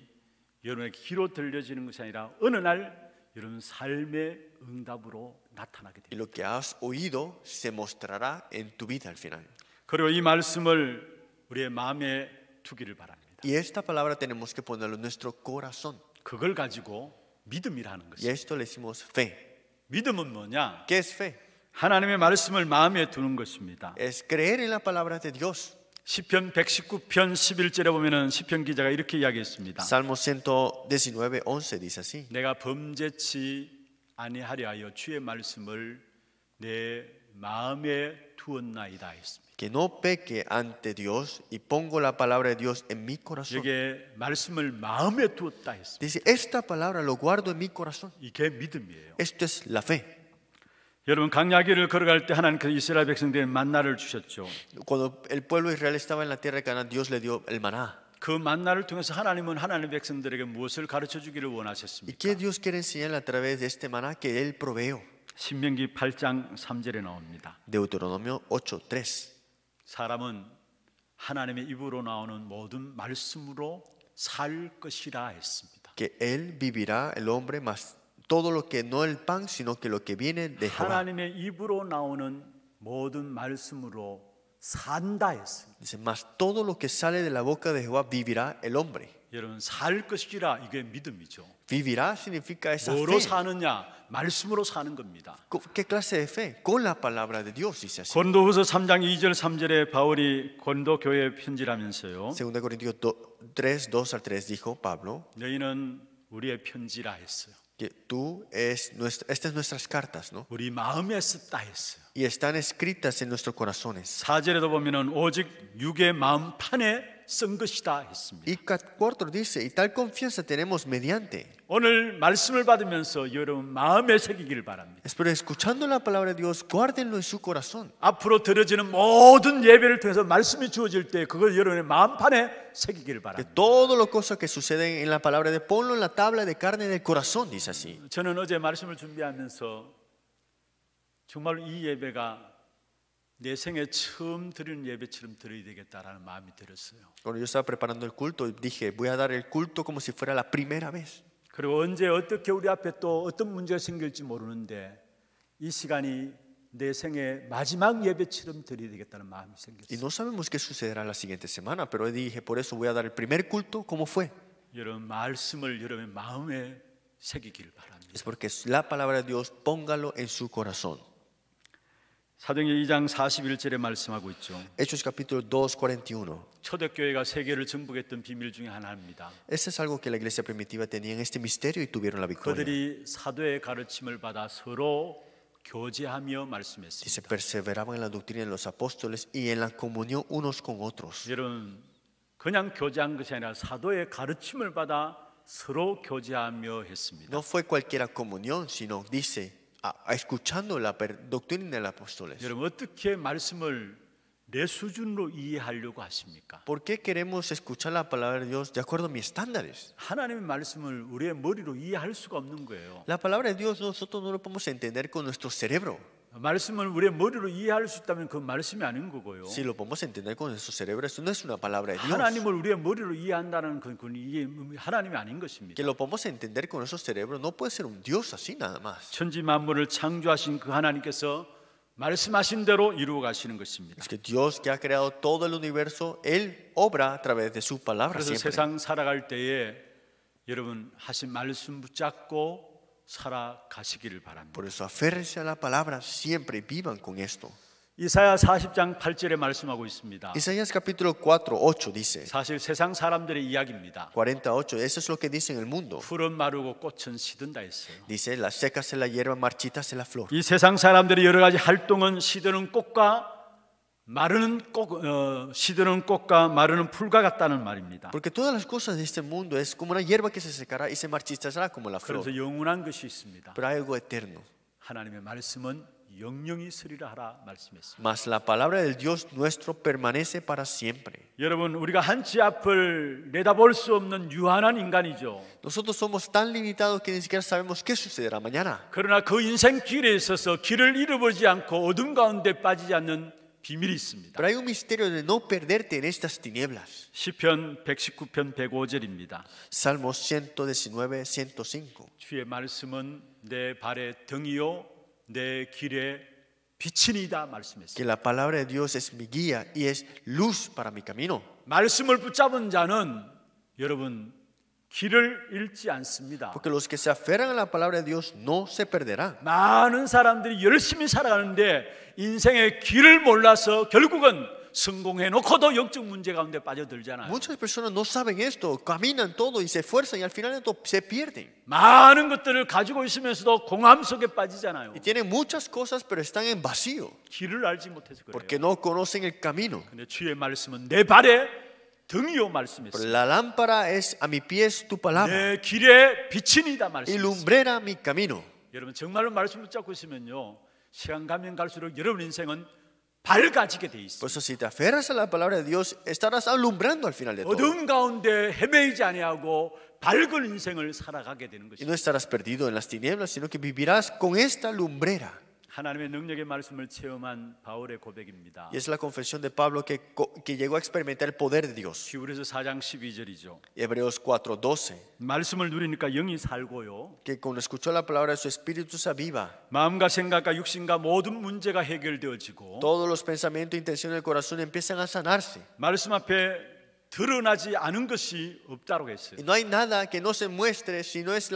여러분에게 귀로 들려지는 것이 아니라 어느 날 여러분 삶의 응답으로 나타나게 Y 됩니다. lo que has oído se mostrará en tu vida al final. 그리고 이 말씀을 우리의 마음에 두기를 바랍니다. Y esta palabra tenemos que ponerlo en nuestro corazón. 그걸 가지고 믿음이라는 Y 것입니다. esto le decimos fe. 믿음은 뭐냐? ¿Qué es fe? 하나님의 말씀을 마음에 두는 것입니다. Es creer en la palabra de Dios. 시편 119편 11절에 보면은 시편 기자가 이렇게 이야기했습니다. Salmo 119:11 dice así. 내가 범죄치 아니하려 하여 주의 말씀을 내 마음에 두었나이다 했습니다. Que no peque ante Dios y pongo la palabra de Dios en mi corazón. 여기에 말씀을 마음에 두었다 했습니다. Dice, esta palabra lo guardo en mi corazón. 이게 믿음이에요. Esto es la fe. 여러분, 광야길을 걸어갈 때 하나님께서 이스라엘 백성들에게 만나를 주셨죠. Cuando el pueblo de Israel estaba en la tierra de Canaán, Dios le dio el maná. 그 만나를 통해서 하나님은 하나님의 백성들에게 무엇을 가르쳐 주기를 ¿Y 원하셨습니까? qué Dios quiere enseñarle a través de este maná que Él proveó? 신명기 8장 3절에 나옵니다. Deuteronomio 8:3. 사람은 하나님의 입으로 나오는 모든 말씀으로 살 것이라 했습니다. Que Él vivirá, el hombre, más todo lo que no el pan, sino que lo que viene de Jehová. 하나님의 입으로 나오는 모든 말씀으로 산다 했습니다. Dice, más todo lo que sale de la boca de Jehová vivirá el hombre. 여러분, 살 것이라 이게 믿음이죠. Vivirá significa esa 뭐로 fe. 사느냐? 말씀으로 사는 겁니다. ¿Qué clase de fe? Con la palabra de Dios, dice así. 고린도후서 3장 2절 3절에 바울이 고린도 교회에 편지를 하면서요. 2 Corintios 3:2-3 dijo Pablo 너희는 우리의 편지라 했어요. que estas es nuestras cartas, ¿no? 우리 마음에 썼다 했어요. Y están escritas en nuestros corazones. 4절에도 보면은 오직 육의 마음판에 쓴 것이다 했습니다. Y 4 dice, y tal confianza tenemos mediante. 오늘 말씀을 받으면서 여러분 마음에 새기길 바랍니다. Pero escuchando la palabra de Dios, guárdenlo en su corazón. 앞으로 드려지는 모든 예배를 통해서 말씀이 주어질 때 그걸 여러분의 마음판에 새기길 Que 바랍니다. todo lo cosas que suceden en la palabra de ponlo en la tabla de carne del corazón, dice así. 저는 어제 말씀을 준비하면서 정말 이 예배가 내 생에 처음 드리는 예배처럼 드려야 되겠다라는 마음이 들었어요. Cuando yo estaba preparando el culto, dije, voy a dar el culto como si fuera la primera vez. 그리고 언제 어떻게 우리 앞에 또 어떤 문제가 생길지 모르는데 이 시간이 내 생의 마지막 예배처럼 드려야 되겠다는 마음이 Y 생겼어요. no sabemos qué sucederá la siguiente semana, pero dije, por eso voy a dar el primer culto como fue. 여러분 말씀을 여러분의 마음에 새기길 바랍니다. Es porque la palabra de Dios, póngalo en su corazón. 사도행전 2장 41절에 말씀하고 있죠. Hechos capítulo 2:41. 초대교회가 세계를 정복했던 비밀 중에 하나입니다. Ese es algo que la iglesia primitiva tenía en este misterio y tuvieron la victoria. 그들이 사도의 가르침을 받아 서로 교제하며 말씀했습니다. Dice, perseveraban en la doctrina de los apóstoles y en la comunión unos con otros. 여러분 그냥 교제한 것이 아니라 사도의 가르침을 받아 서로 교제하며 했습니다. No fue cualquiera comunión, sino dice, escuchando la doctrina de los apóstoles. 여러분 어떻게 말씀을 내 수준으로 이해하려고 하십니까? ¿Por qué queremos escuchar la palabra de Dios de acuerdo a mis estándares? 하나님의 말씀을 우리의 머리로 이해할 수가 없는 거예요. La palabra de Dios nosotros no lo podemos entender con nuestro cerebro. 말씀을 우리의 머리로 이해할 수 있다면 그 말씀이 아닌 거고요. Si lo podemos entender con nuestro cerebro, esto no es una palabra de Dios. 하나님을 우리의 머리로 이해한다는 그건 이게 하나님이 아닌 것입니다. Que lo podemos entender con nuestro cerebro no puede ser un Dios así nada más. 천지 만물을 창조하신 그 하나님께서 말씀하신 대로 이루어 가시는 것입니다. Es que Dios que ha creado todo el universo, Él obra a través de su palabra 그래서 siempre. 세상 살아갈 때에 여러분 하신 말씀 붙잡고 살아가시기를 바랍니다. Por eso aférrense a la palabra siempre y vivan con esto. 이사야 40장 8절에 말씀하고 있습니다. Isaías capítulo 4, 8 dice, 사실 세상 사람들의 이야기입니다. 48, eso es lo que dice en el mundo. 풀은 마르고 꽃은 시든다 했어요. Dice, la seca se la hierba, marchita se la flor. 이 세상 사람들의 여러 가지 활동은 시드는 꽃과 시드는 꽃과 마르는 풀과 같다는 말입니다. Porque todas las cosas de este mundo es como una hierba que se secará y se marchitará como la flor. 그래서 영원한 것이 있습니다. Pero hay algo eterno. 하나님의 말씀은 영영이 서리라 하라 말씀했습니다. Mas la palabra del Dios nuestro permanece para siempre. 여러분, 우리가 한치 앞을 내다볼 수 없는 유한한 인간이죠. Nosotros somos tan limitados que ni siquiera sabemos qué sucederá mañana. 그러나 그 인생 길에 있어서 길을 잃어버리지 않고 어둠 가운데 빠지지 않는 비밀이 있습니다. Pero hay un misterio de no perderte en estas tinieblas. 시편 119편 105절입니다. Salmos 119, 105. 주의 말씀은 내 발의 등이요 내 길의 빛이니이다 말씀했습니다. Que la palabra de Dios es mi guía y es luz para mi camino. 말씀을 붙잡은 자는 여러분 길을 잃지 않습니다. Porque los que se aferran a la palabra de Dios no se perderán. 많은 사람들이 열심히 살아가는데 인생의 길을 몰라서 결국은 성공해 놓고도 영적 문제 가운데 빠져들잖아요. Muchas personas no saben esto, caminan todo y se esfuerzan y al final de todo se pierden. 많은 것들을 가지고 있으면서도 공함 속에 빠지잖아요. Y tienen muchas cosas pero están en vacío 길을 알지 못해서 그래요. porque no conocen el camino. 근데 주의 말씀은 내 발에 등이요 Pero 말씀했습니다. la lámpara es a mi pies tu palabra 내 길의 빛이니다 y 말씀했습니다. lumbrera mi camino. 여러분 정말로 말씀 붙잡고 있으면요 시간 가면 갈수록 여러분 인생은 밝아지게 돼 있습니다. Por eso si te aferras a la palabra de Dios estarás alumbrando al final de todo. 어둠 가운데 헤매이지 아니하고 밝은 인생을 살아가게 되는 Y 것입니다. no estarás perdido en las tinieblas, sino que vivirás con esta lumbrera. 하나님의 능력의 말씀을 체험한 바울의 고백입니다. Y es la confesión de Pablo que llegó a experimentar el poder de Dios. 히브리서 4장 12절이죠. Hebreos 4:12. 말씀을 누리니까 영이 살고요. Que cuando escuchó la palabra de su espíritu se aviva. 마음과 생각과 육신과 모든 문제가 해결되어지고 Todos los pensamientos e intenciones del corazón empiezan a sanarse. 말씀 앞에 드러나지 않은 것이 없다고 했어요. Y no hay nada que no se muestre si no es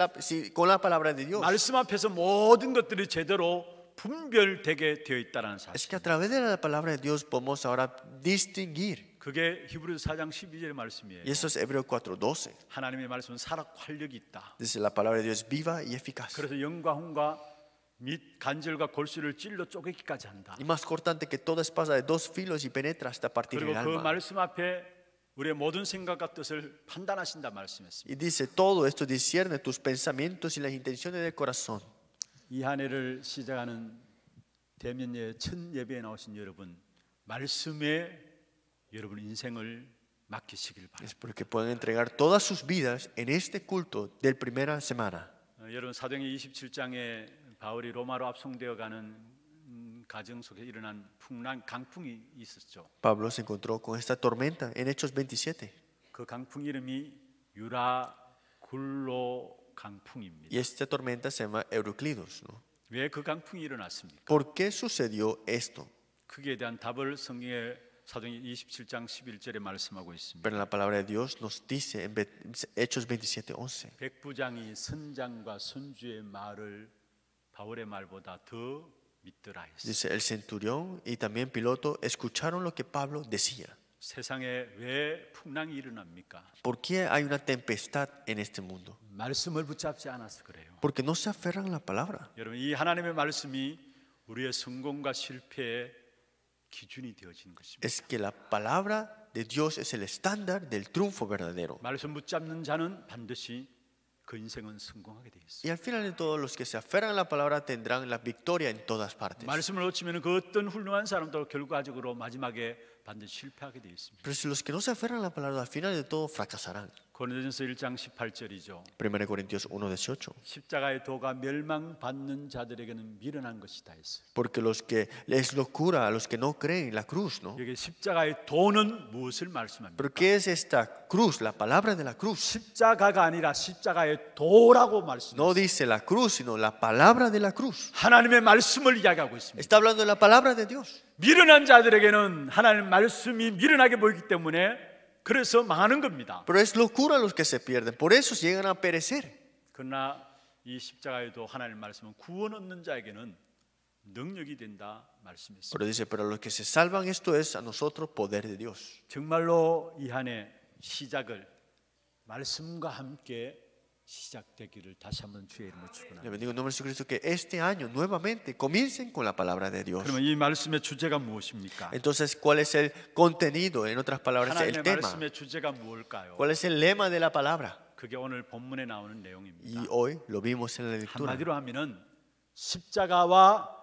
con la palabra de Dios. 말씀 앞에서 모든 것들이 제대로 분별되게 되어 있다는 Es 사실. que a través de la palabra de Dios podemos ahora distinguir. 그게 히브리서 4장 12절의 말씀이에요. Y eso es Hebreos 4:12. 하나님의 말씀은 살아 활력이 있다. Dice la palabra de Dios es viva y eficaz. 그래서 영과 혼과 및 간절과 골수를 찔러 쪼개기까지 한다. Y más cortante que toda espada de dos filos y penetra hasta partir 그리고 el 그 alma. 말씀 앞에 우리의 모든 생각과 뜻을 판단하신다 말씀했습니다. Y dice todo esto discierne tus pensamientos y las intenciones del corazón. 이 한 해를 시작하는 대면예 첫 예배에 나오신 여러분, 말씀에 여러분 인생을 맡기시길 바랍니다. Es porque pueden entregar todas sus vidas en este culto del primera semana. 여러분 사도행전 27장에 바울이 로마로 압송되어 가는 가정 속에 일어난 풍랑 강풍이 있었죠. Pablo se encontró con esta tormenta en Hechos 27. 그 강풍 이름이 유라굴로 강풍입니다. Y esta tormenta se llama Euroclidos, ¿no? 왜 그 강풍이 일어났습니까? ¿Por qué sucedió esto? 그에 대한 답을 성경의 사도행전 27장 11절에 말씀하고 있습니다. Pero la palabra de Dios nos dice en Hechos 27:11. 백부장이 선장과 선주의 말을 바울의 말보다 더 믿더라 했어요. Dice el centurión y también piloto escucharon lo que Pablo decía. 세상에 왜 풍랑이 일어납니까? ¿Por qué hay una tempestad en este mundo? 말씀을 붙잡지 않아서 그래요. Porque no se aferran a la palabra. 여러분 이 하나님의 말씀이 우리의 성공과 실패의 기준이 되어지는 것입니다. Es que la palabra de Dios es el estándar del triunfo verdadero. 말씀 붙잡는 자는 반드시 그 인생은 성공하게 돼 있어요. Y al final de todo, los que se aferran a la palabra tendrán la victoria en todas partes. 말씀을 놓치면 그 어떤 훌륭한 사람도 결과적으로 마지막에 반드시 실패하게 돼 있습니다. Pero si los que no se aferran a la palabra, al final de todo fracasarán. 고린도전서 1장 18절이죠. 1 Corintios 1:18. 십자가의 도가 멸망받는 자들에게는 미련한 것이다 했어요. Porque los que es locura a los que no creen la cruz, ¿no? 여기 십자가의 도는 무엇을 말씀합니까? Pero ¿qué es esta cruz? La palabra de la cruz. 십자가가 아니라 십자가의 도라고 말씀합니다. No dice la cruz, sino la palabra de la cruz. 하나님의 말씀을 이야기하고 있습니다. Está hablando de la palabra de Dios. 미련한 자들에게는 하나님의 말씀이 미련하게 보이기 때문에 그래서 망하는 겁니다. Pero es locura a los que se pierden. Por eso llegan a perecer. 그러나 이 십자가에도 하나님의 말씀은 구원 얻는 자에게는 능력이 된다 말씀했습니다. Pero dice, pero a los que se salvan, esto es a nosotros poder de Dios. 정말로 이 한 해 시작을 말씀과 함께 시작되기를 다시 한번 주의 이름으로 Le 축원합니다. bendigo en nombre de Jesucristo que este año nuevamente comiencen con la palabra de Dios. 그러면 이 말씀의 주제가 무엇입니까? Entonces, ¿cuál es el contenido? En otras palabras, el 하나님의 tema. 말씀의 주제가 무엇일까요? ¿Cuál es el lema de la palabra? 그게 오늘 본문에 나오는 내용입니다. Y hoy lo vimos en la lectura. 한마디로 하면은 십자가와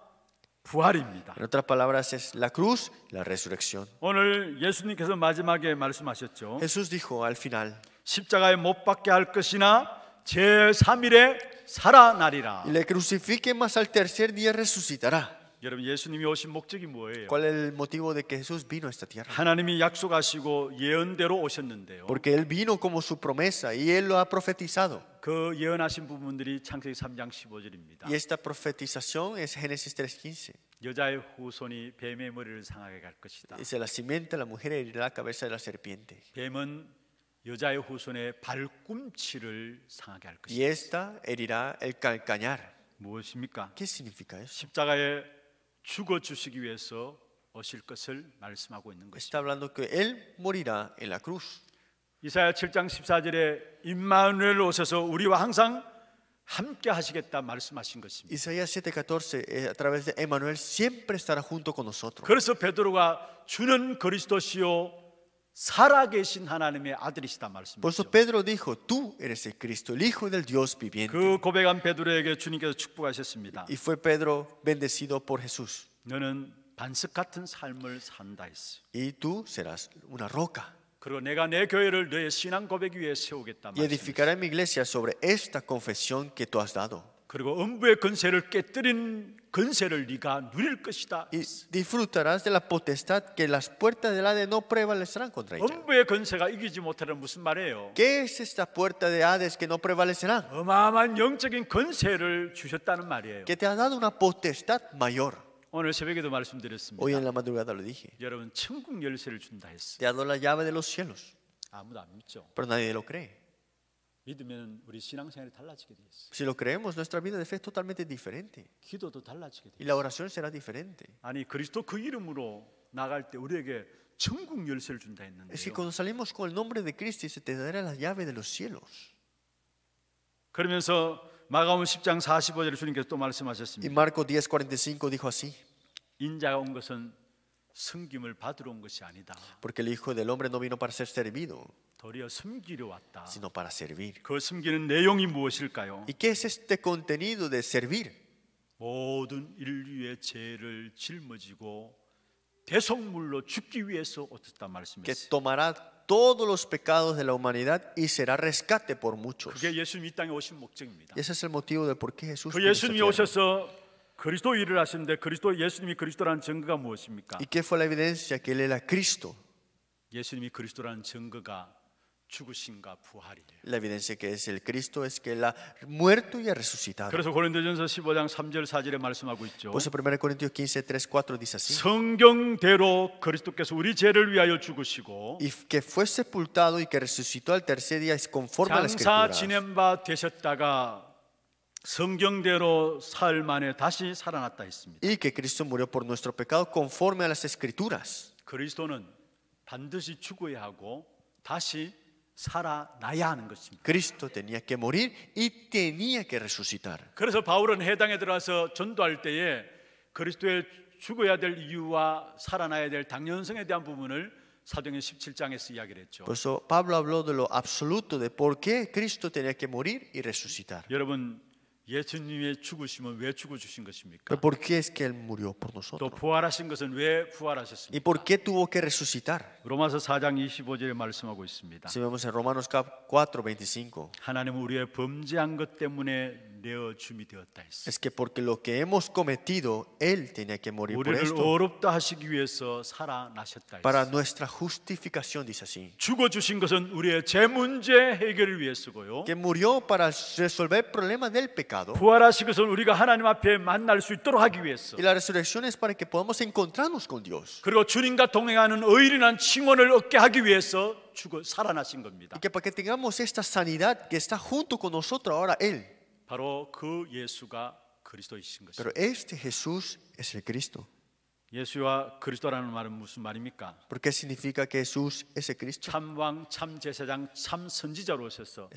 부활입니다. En otras palabras, es la cruz, la resurrección. 오늘 예수님께서 마지막에 말씀하셨죠. Jesús dijo al final, 십자가에 못 박게 할 것이나 제3일에 살아나리라. y le crucifiquen, mas al tercer día resucitará. 여러분, 예수님이 오신 목적이 뭐예요? ¿Cuál es el motivo de que Jesús vino a esta tierra? 하나님이 약속하시고 예언대로 오셨는데요. Porque Él vino como su promesa y Él lo ha profetizado. 그 예언하신 부분들이 창세기 3장 15절입니다. Y esta profetización es Génesis 3:15. 여자의 후손이 뱀의 머리를 상하게 갈 것이다. Dice, la simiente de la mujer herirá la cabeza de la serpiente. 뱀은 여자의 후손의 발꿈치를 상하게 할 Y 것이다. esta herirá el calcañar. 무엇입니까? ¿Qué significa eso? 십자가에 죽어 주시기 위해서 오실 것을 말씀하고 있는 것입니다. Está hablando que Él morirá en la cruz. 이사야 7장 14절에 임마누엘 오셔서 우리와 항상 함께 하시겠다 말씀하신 것입니다. Isaías 7:14, a través de Emmanuel, siempre estará junto con nosotros. 그래서 베드로가 주는 그리스도시요 살아계신 하나님의 아들이시다 Por eso 말씀했죠. Pedro dijo, tú eres el Cristo, el Hijo del Dios viviente. 그 고백한 베드로에게 주님께서 축복하셨습니다. Y fue Pedro bendecido por Jesús. 너는 반석 같은 삶을 산다 했어요. Y tú serás una roca. 그리고 내가 내 교회를 너의 신앙 고백 위에 세우겠다 Y 말씀했어요. edificará mi iglesia sobre esta confesión que tú has dado. 그리고 음부의 권세를 깨뜨린 권세를 네가 누릴 것이다. Y disfrutarás de la potestad que las puertas del Hades no prevalecerán contra ella. 음부의 권세가 이기지 못하는 무슨 말이에요? ¿Qué es esta puerta de Hades que no prevalecerán? 어마어마한 영적인 권세를 주셨다는 말이에요. Que te ha dado una potestad mayor. 오늘 새벽에도 말씀드렸습니다. Hoy en la madrugada lo dije. 여러분 천국 열쇠를 준다 했어요. Te ha dado la llave de los cielos. 아무도 안 믿죠. Pero nadie lo cree. 믿으면 우리 신앙생활이 달라지게 돼 있어요. Si lo creemos, nuestra vida de fe es totalmente diferente. 기도도 달라지게 돼 Y 있어요. la oración será diferente. 아니 그리스도 그 이름으로 나갈 때 우리에게 천국 열쇠를 준다 Es que 했는데요. cuando salimos con el nombre de Cristo, se te dará la llave de los cielos. 그러면서 마가복음 10장 45절에 주님께서 또 Y 말씀하셨습니다. Marcos 10:45 dijo así: 인자가 온 것은 섬김을 받으러 온 것이 아니다. Porque el Hijo del Hombre no vino para ser servido, 도리어 섬기려 왔다. sino para servir. 그 섬기는 내용이 무엇일까요? ¿Y qué es este contenido de servir? 모든 인류의 죄를 짊어지고 대속물로 죽기 위해서 오셨다 Que 말씀했어요. tomará todos los pecados de la humanidad y será rescate por muchos. 그게 예수님이 이 땅에 오신 목적입니다. Y ese es el motivo de por qué Jesús 그 vino a esta 예수님이 tierra. 오셔서 그리스도 일을 하셨는데 예수님이 그리스도라는 증거가 무엇입니까? ¿Y qué fue la evidencia? Que Él era Cristo. 예수님이 그리스도라는 증거가 죽으심과 부활이에요. La evidencia que es el Cristo es que Él ha muerto y ha resucitado. 그래서 고린도전서 15장 3절 4절에 말씀하고 있죠. Por eso 1 Corintios 15:3-4 dice así: 성경대로 그리스도께서 우리 죄를 위하여 죽으시고 Y que fue sepultado y que resucitó al tercer día es conforme a la 장사 escritura. 지낸 바 되셨다가 성경대로 사흘 만에 다시 살아났다 했습니다. Y que Cristo murió por nuestro pecado conforme a las escrituras. 그리스도는 반드시 죽어야 하고 다시 살아나야 하는 것입니다. Cristo tenía que morir y tenía que resucitar. 그래서 바울은 해당에 들어가서 전도할 때에 그리스도의 죽어야 될 이유와 살아나야 될 당연성에 대한 부분을 사도행전 17장에서 이야기를 했죠. Por eso Pablo habló de lo absoluto de por qué Cristo tenía que morir y resucitar. 여러분, 예수님의 죽으심은 왜 죽어주신 것입니까? Pero ¿por qué es que Él murió por 또 nosotros? 부활하신 것은 왜 ¿Y 부활하셨습니까? por qué tuvo que resucitar? 로마서 4장 25절에 말씀하고 있습니다. Si vemos en Romanos 4:25, 하나님은 우리의 범죄한 것 때문에 내어 줌이 되었다 했어요. es que porque lo que hemos cometido, Él tenía que morir por 우리를 esto. 어렵다 하시기 위해서 살아나셨다 Para 했어요. nuestra justificación, dice así. 죽어주신 것은 우리의 죄 문제 해결을 위해서고요. Que murió para resolver el problema del pecado. 부활하신 것은 우리가 하나님 앞에 만날 수 있도록 하기 위해서. Y la resurrección es para que podamos encontrarnos con Dios. 그리고 주님과 동행하는 의인한 칭원을 얻게 하기 위해서 죽어 살아나신 겁니다. Y que para que tengamos esta sanidad que está junto con nosotros ahora Él. 바로 그 예수가 그리스도이신 Pero 것입니다. este Jesús es el Cristo. 예수와 그리스도라는 말은 무슨 말입니까? ¿Por qué significa que Jesús es el Cristo? 참왕, 참 제사장, 참 선지자로 오셔서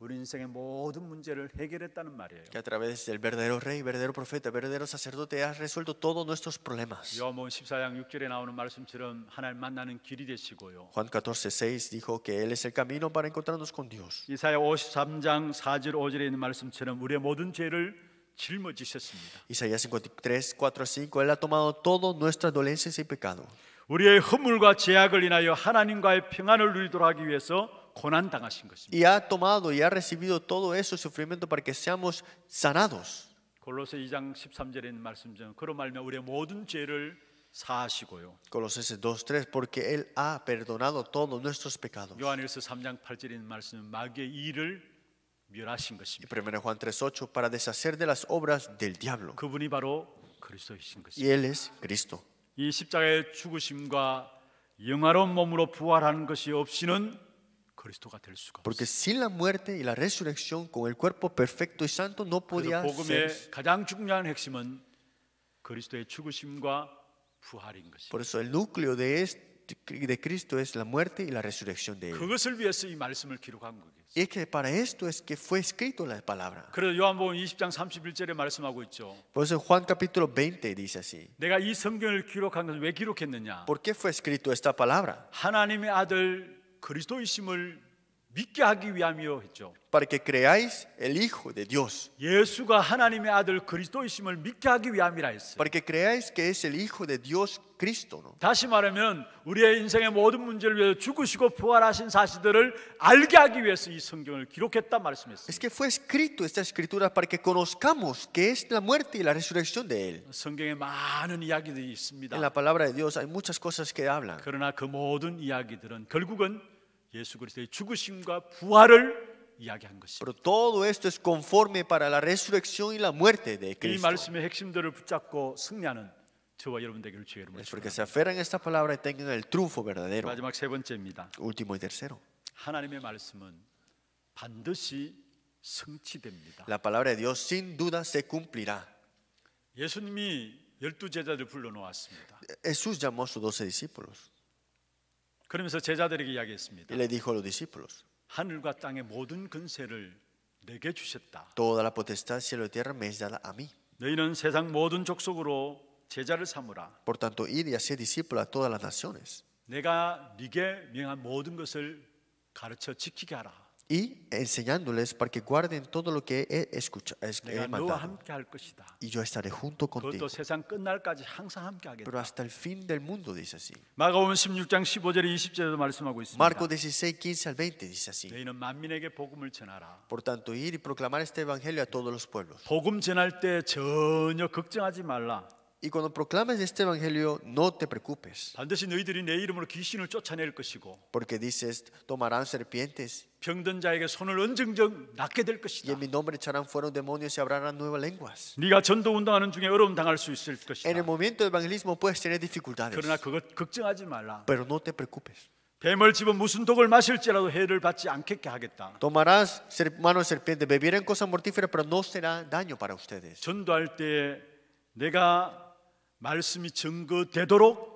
우리 인생의 모든 문제를 해결했다는 말이에요. Que a través del verdadero rey, verdadero profeta, verdadero sacerdote ha resuelto todos nuestros problemas. 요한복음 14장 6절에 나오는 말씀처럼 하나님 만나는 길이 되시고요. Juan 14:6 dijo que Él es el camino para encontrarnos con Dios. 이사야 53장 4절 5절에 있는 말씀처럼 우리의 모든 죄를 짊어지셨습니다. Isaías 53:4-5, Él ha tomado todas nuestras dolencias y pecados. 우리의 허물과 죄악을 인하여 하나님과의 평안을 누리도록 하기 위해서 고난 당하신 것입니다. Y ha tomado y ha recibido todo eso sufrimiento para que seamos sanados. 골로새 2장 13절에 있는 말씀처럼 그로 말미암아 우리의 모든 죄를 사하시고요. Colosenses 2:3, porque Él ha perdonado todos nuestros pecados. 요한일서 3장 8절에 있는 말씀은 마귀의 일을 멸하신 Y 것입니다. 1 Juan 3:8, para deshacer de las obras del diablo. 그분이 바로 그리스도이신 Y 것입니다. Él es Cristo. 이 십자가의 죽으심과 영화로운 몸으로 부활하는 것이 없이는 그리스도가 될 수가 Porque 없습니다. sin la muerte y la resurrección, con el cuerpo perfecto y santo, no 그래서 podía ser. 복음의 가장 중요한 핵심은 그리스도의 죽으심과 부활인 것입니다. Por eso el núcleo de Cristo es la muerte y la resurrección de Él. 그것을 위해서 이 말씀을 기록한 거겠어요. Y es que para esto es que fue escrito la palabra. 그래서 요한복음 20장 31절에 말씀하고 있죠. Por eso Juan capítulo 20 dice así. 내가 이 성경을 기록한 것을 왜 기록했느냐? ¿Por qué fue escrito esta palabra? 하나님의 아들 그리스도이심을 믿게 하기 위함이요 했죠. Para que creáis el Hijo de Dios. 예수가 하나님의 아들 그리스도이심을 믿게 하기 위함이라 했어요. Para que creáis que es el Hijo de Dios Cristo, ¿no? 다시 말하면 우리의 인생의 모든 문제를 위해서 죽으시고 부활하신 사실들을 알게 하기 위해서 이 성경을 기록했다 Es 말씀했습니다. que fue escrito esta escritura para que conozcamos que es la muerte y la resurrección de Él. 성경에 많은 이야기들이 있습니다. En la palabra de Dios hay muchas cosas que hablan. 그러나 그 모든 이야기들은 결국은 예수 그리스도의 죽으심과 부활을 이야기한 것입니다. Pero todo esto es conforme para la resurrección y la muerte de 이 Cristo. 말씀의 핵심들을 붙잡고 승리하는 저와 여러분 되기를 주의 이름으로 Es porque 축원합니다. se aferran a esta palabra y tengan el triunfo verdadero. 마지막 세 번째입니다. Último y tercero. 하나님의 말씀은 반드시 성취됩니다. La palabra de Dios sin duda se cumplirá. 예수님이 12제자들 불러놓았습니다. Jesús llamó a sus 12 discípulos 그러면서 제자들에게 y 이야기했습니다. le dijo a los discípulos: 하늘과 땅의 모든 근세를 내게 주셨다. Toda la potestad cielo y tierra me es dada a mí. 너희는 세상 모든 족속으로 제자를 삼으라. Por tanto, id y haced discípulos a todas las naciones 내가 네게 명한 모든 것을 가르쳐 지키게 하라. y enseñándoles para que guarden todo lo que he 내가 너와 mandado. 함께 할 것이다. Y yo estaré junto 그것도 contigo. 세상 끝날까지 항상 함께 하겠다. Pero hasta el fin del mundo, dice así. 마가복음 16장 15절에 20절에도 말씀하고 있습니다. Marcos 16, 15 al 20 dice así. 너희는 만민에게 복음을 전하라. Por tanto, ir y proclamar este evangelio a todos los pueblos. 복음 전할 때 전혀 걱정하지 말라. Y cuando proclames este evangelio, no te preocupes, 반드시 너희들이 내 이름으로 귀신을 쫓아낼 것이고 porque dices, tomarán serpientes 병든 자에게 손을 언증정 낫게 될 y 것이다. en mi nombre echarán fuera demonios y hablarán nuevas lenguas. 네가 전도 운동하는 중에 어려움 당할 수 있을 것이다. En el momento del evangelismo puedes tener dificultades, 그러나 그것 걱정하지 말라. pero no te preocupes. 뱀을 집어 무슨 독을 마실지라도 해를 받지 않게 하겠다. Tomarás mano de serpiente, beberán cosas mortíferas, pero no será daño para ustedes. 전도할 때 내가 말씀이 증거되도록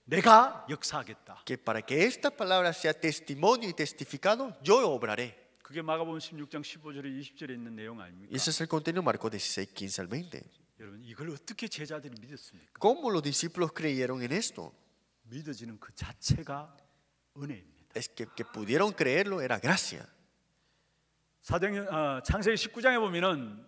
내가 역사하겠다. Que para que esta palabra sea testimonio y testificado, yo obraré. 그게 마가복음 16장 15절에 20절에 있는 내용 아닙니까? Y ese es el contenido de Marcos 16, 15 al 20. 여러분 이걸 어떻게 제자들이 믿었습니까? ¿Cómo los discípulos creyeron en esto? 믿어지는 그 자체가 은혜입니다. Es que pudieron creerlo era gracia. 창세기 19장에 보면은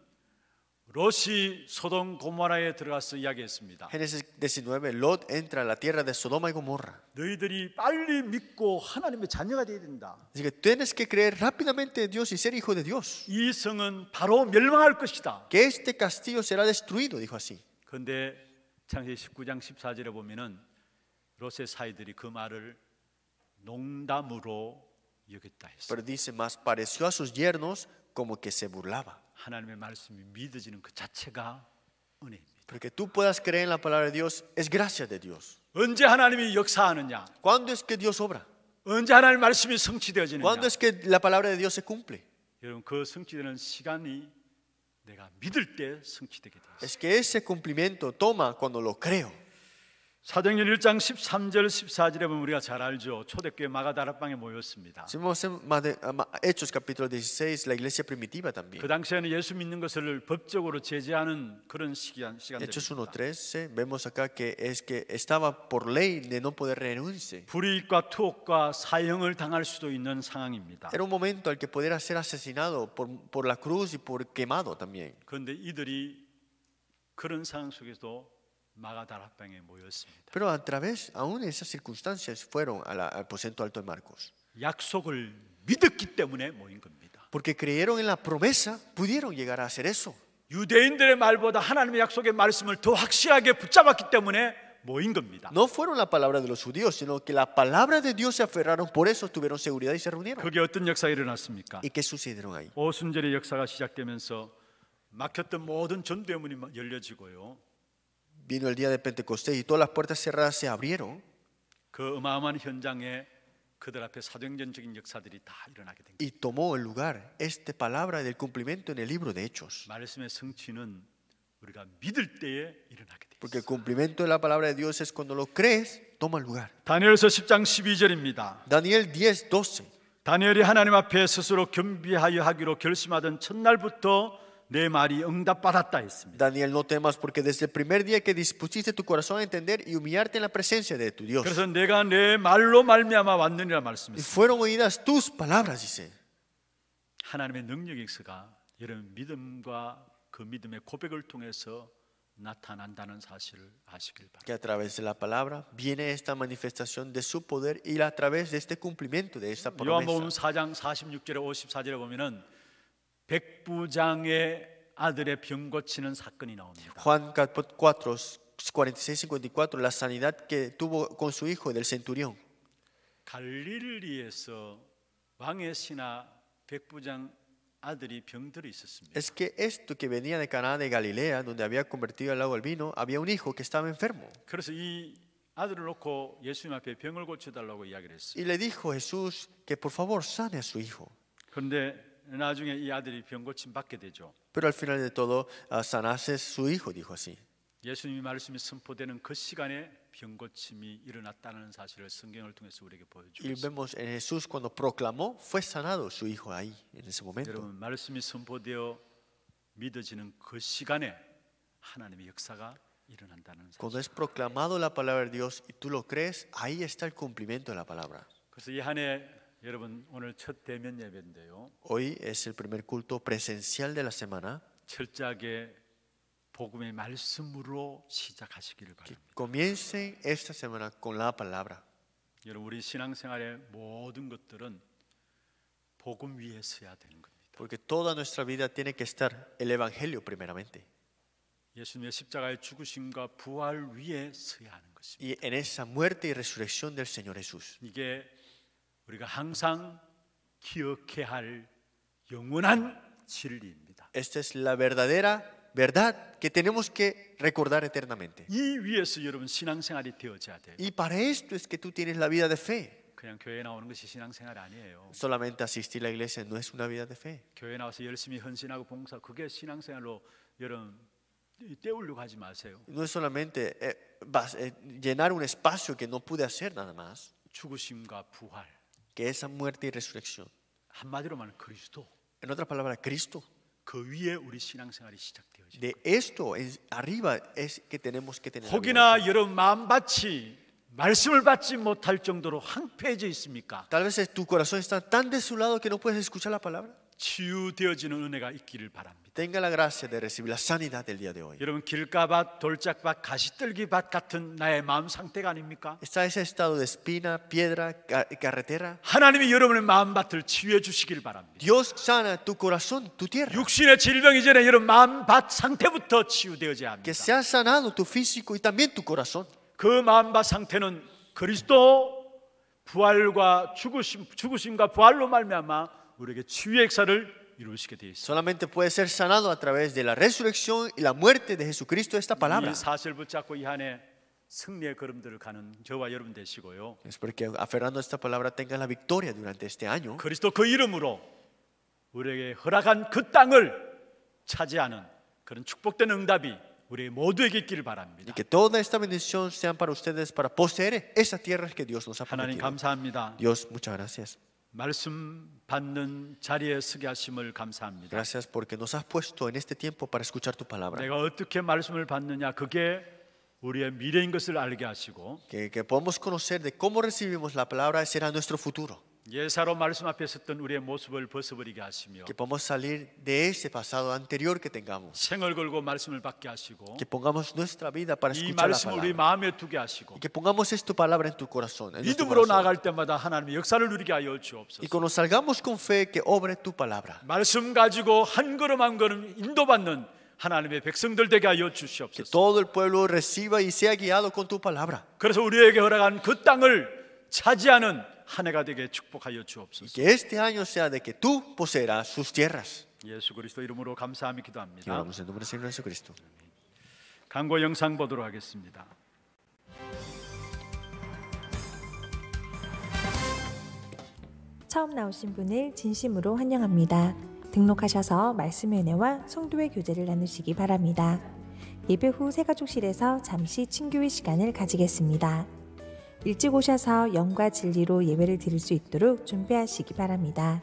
롯이 소돔 고모라에 들어가서 이야기했습니다. Génesis 19, Lot entra a la tierra de Sodoma y Gomorra. 너희들이 빨리 믿고 하나님의 자녀가 되어야 된다. Así que tienes que creer rápidamente en Dios y ser hijo de Dios. 이 성은 바로 멸망할 것이다. Que este castillo será destruido, dijo así. 그런데 창세기 19장 14절에 보면은 롯의 사이들이 그 말을 농담으로 여겼다 했어요. Pero dice más, pareció a sus yernos como que se burlaba. 하나님의 말씀이 믿어지는 그 자체가 은혜입니다. Porque tú puedas creer en la palabra de Dios es gracia de Dios. 언제 하나님이 역사하느냐? ¿Cuándo es que Dios obra? 언제 하나님의 말씀이 성취되어지느냐? ¿Cuándo es que la palabra de Dios se cumple? 여러분 그 성취되는 시간이 내가 믿을 때 성취되게 되어 있어요. Es que ese cumplimiento toma cuando lo creo. 사도행전 1장 13절 14절에 보면 우리가 잘 알죠. 초대교회 마가다락방에 모였습니다. Si vemos en Hechos capítulo 16, la iglesia primitiva también. 그 당시에는 예수 믿는 것을 법적으로 제재하는 그런 시간들입니다. Hechos 1:13 vemos acá que es que estaba por ley de no poder reunirse. 불이익과 투옥과 사형을 당할 수도 있는 상황입니다. Era un momento al que pudiera ser asesinado por la cruz y por quemado también. 그런데 이들이 그런 상황 속에서도 마가다락방에 모였습니다. Pero a través, aún de esas circunstancias, fueron al aposento alto de Marcos. 약속을 믿었기 때문에 모인 겁니다. Porque creyeron en la promesa, pudieron llegar a hacer eso. 유대인들의 말보다 하나님의 약속의 말씀을 더 확실하게 붙잡았기 때문에 모인 겁니다. No fueron la palabra de los judíos, sino que la palabra de Dios se aferraron, por eso tuvieron seguridad y se reunieron. 그게 어떤 역사가 일어났습니까? ¿Y qué sucedieron ahí? 오순절의 역사가 시작되면서 막혔던 모든 전대문이 열려지고요. Vino el día de Pentecostés y todas las puertas cerradas se abrieron. 그 어마어마한 현장에 그들 앞에 사도행전적인 역사들이 다 일어나게 된 거예요. Y tomó el lugar esta palabra del cumplimiento en el libro de Hechos. 말씀의 성취는 우리가 믿을 때에 일어나게 돼 Porque el 있어요. cumplimiento de la palabra de Dios es cuando lo crees, toma lugar. 다니엘서 10장 12절입니다. Daniel 10:12. 다니엘이 하나님 앞에 스스로 겸비하여 하기로 결심하던 첫날부터 내 말이 응답받았다 했습니다. Daniel, no temas porque desde el primer día que dispusiste tu corazón a entender y humillarte en la presencia de tu Dios. 그래서 내가 내 말로 말미암아 왔느니라 Y 말씀했습니다. fueron oídas tus palabras, dice. 하나님의 능력의 역사가 여러분 믿음과 그 믿음의 고백을 통해서 나타난다는 사실을 아시길 바랍니다. Que a través de la palabra viene esta manifestación de su poder y a través de este cumplimiento de esta 요한복음 promesa. 4장 46절에 54절에 보면은 백부장의 아들의 병 고치는 사건이 나옵니다. Juan 46:54, la sanidad que tuvo con su hijo del centurión. 갈릴리에서 왕의 신하 백부장 아들이 병들어 있었습니다. Es que esto que venía de Caná de Galilea, donde había convertido el agua al vino, había un hijo que estaba enfermo. 그래서 이 아들을 놓고 예수님 앞에 병을 고쳐달라고 이야기를 했어요. Y le dijo Jesús que por favor sane a su hijo. 그런데 나중에 이 아들이 병 고침 받게 되죠. Pero al final de todo, sanase su hijo, dijo así. 예수님이 말씀이 선포되는 그 시간에 병 고침이 일어났다는 사실을 성경을 통해서 우리에게 보여주고 Y 있습니다. vemos en Jesús cuando proclamó, fue sanado su hijo ahí, en ese momento. 여러분 말씀이 선포되어 믿어지는 그 시간에 하나님의 역사가 일어난다는 Cuando 사실. es proclamado la palabra de Dios y tú lo crees, ahí está el cumplimiento de la palabra. 그래서 이 한 해 여러분 오늘 첫 대면 예배인데요. Hoy es el primer culto presencial de la semana. 철저하게 복음의 말씀으로 시작하시기를 바랍니다. Comiencen esta semana con la palabra. 여러분 우리 신앙생활의 모든 것들은 복음 위에 서야 되는 겁니다. Porque toda nuestra vida tiene que estar el evangelio primeramente. 예수님의 십자가의 죽으심과 부활 위에 서야 하는 것입니다. Y en esa muerte y resurrección del Señor Jesús. 이게 우리가 항상 기억해야 할 영원한 진리입니다. Esta es la verdadera verdad que tenemos que recordar eternamente. 이 위에서 여러분 신앙생활이 되어져야 돼요. Y para esto es que tú tienes la vida de fe. 그냥 교회 나오는 것이 신앙생활 아니에요. Solamente asistir a la iglesia no es una vida de fe. 교회 나와서 열심히 헌신하고 봉사 그게 신앙생활로 여러분 때우려고 하지 마세요. No es solamente llenar un espacio que no pude hacer nada más. 죽으심과 부활 Que esa muerte y resurrección. 한마디로 말하면 그리스도 En otra palabra, Cristo. 그 위에 우리 신앙생활이 시작되어져. De esto arriba es que tenemos que tener. 혹이나 여러분 마음밭이 말씀을 받지 못할 정도로 황폐해져 있습니까? Tal vez tu corazón está tan desolado que no puedes escuchar la palabra. 치유되어지는 은혜가 있기를 바랍니다. Tenga la gracia de recibir la sanidad del día de hoy. 여러분, 길가밭, 돌짝밭, 가시떨기밭 같은 나의 마음 상태가 아닙니까? Está ese estado de espina, piedra, carretera. 하나님이 여러분의 마음밭을 치유해 주시길 바랍니다. Dios sana tu corazón, tu tierra. 육신의 질병 이전에 여러분 마음밭 상태부터 치유되어져야 합니다. Que sea sanado tu físico y también tu corazón. 그 마음밭 상태는 그리스도 부활과 죽으심과 부활로 말미암아 우리에게 치유의 역사를 이루시게 되어 있습니다. Solamente puede ser sanado a través de la resurrección y la muerte de Jesucristo esta palabra. 이 사실 붙잡고 이 한해 승리의 걸음들을 가는 저와 여러분 되시고요. Espero que aferrando a esta palabra tengan la victoria durante este año. 그리스도 그 이름으로 우리에게 허락한 그 땅을 차지하는 그런 축복된 응답이 우리 모두에게 있기를 바랍니다. Y que toda esta bendición sean para ustedes para poseer esa tierra que Dios nos ha 하나님 prometido. 감사합니다. Dios, muchas gracias. 말씀 받는 자리에 서게 하심을 감사합니다. Gracias porque nos has puesto en este tiempo para escuchar tu palabra. 내가 어떻게 말씀을 받느냐 그게 우리의 미래인 것을 알게 하시고 Que podamos conocer de cómo recibimos la palabra será nuestro futuro. 예사로 말씀 앞에 섰던 우리의 모습을 벗어버리게 하시며 Que podamos salir de ese pasado anterior que tengamos. 생을 걸고 말씀을 받게 하시고 Que pongamos nuestra vida para 이 escuchar la 말씀을 우리 palabra. 마음에 두게 하시고 Y que pongamos esta palabra en tu corazón. En nuestro 믿음으로 corazón. 나아갈 때마다 하나님의 역사를 누리게 하여 주옵소서. Y cuando salgamos con fe, que obre tu palabra. 말씀 가지고 한 걸음 한 걸음 인도받는 하나님의 백성들 되게 하여 Que 주시옵소서. todo el pueblo reciba y sea guiado con tu palabra. 그래서 우리에게 허락한 그 땅을 차지하는 한 해가 되게 축복하여 Y 주옵소서. que este año sea de que tú poseerás sus tierras. 예수 그리스도 이름으로 감사하며 Y 기도합니다. oramos en nombre del Señor Jesucristo. 광고 영상 보도록 하겠습니다. 처음 나오신 분을 진심으로 환영합니다. 등록하셔서 말씀의 은혜와 성도의 교제를 나누시기 바랍니다. 예배 후 새가족실에서 잠시 친교의 시간을 가지겠습니다. 일찍 오셔서 영과 진리로 예배를 드릴 수 있도록 준비하시기 바랍니다.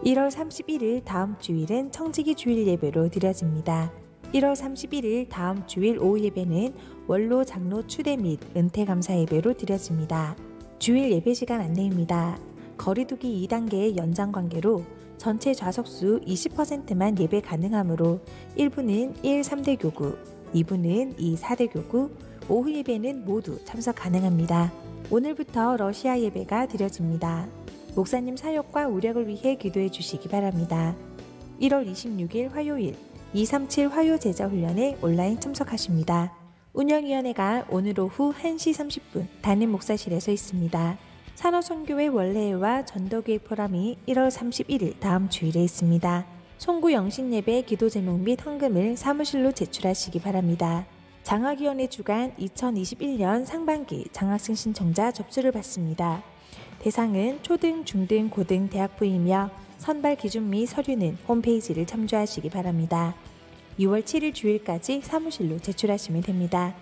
1월 31일 다음 주일은 청지기 주일 예배로 드려집니다. 1월 31일 다음 주일 오후 예배는 원로 장로 추대 및 은퇴 감사 예배로 드려집니다. 주일 예배 시간 안내입니다. 거리두기 2단계의 연장 관계로 전체 좌석수 20%만 예배 가능하므로 1부는 1, 3대 교구, 2부는 2, 4대 교구, 오후 예배는 모두 참석 가능합니다. 오늘부터 러시아 예배가 드려집니다. 목사님 사역과 우력을 위해 기도해 주시기 바랍니다. 1월 26일 화요일 237 화요 제자 훈련에 온라인 참석하십니다. 운영위원회가 오늘 오후 1시 30분 담임 목사실에서 있습니다. 산업선교회 원례회와 전도기획 포럼이 1월 31일 다음 주일에 있습니다. 송구 영신예배 기도 제목 및 헌금을 사무실로 제출하시기 바랍니다. 장학위원회 주간 2021년 상반기 장학생 신청자 접수를 받습니다. 대상은 초등, 중등, 고등, 대학부이며 선발 기준 및 서류는 홈페이지를 참조하시기 바랍니다. 6월 7일 주일까지 사무실로 제출하시면 됩니다.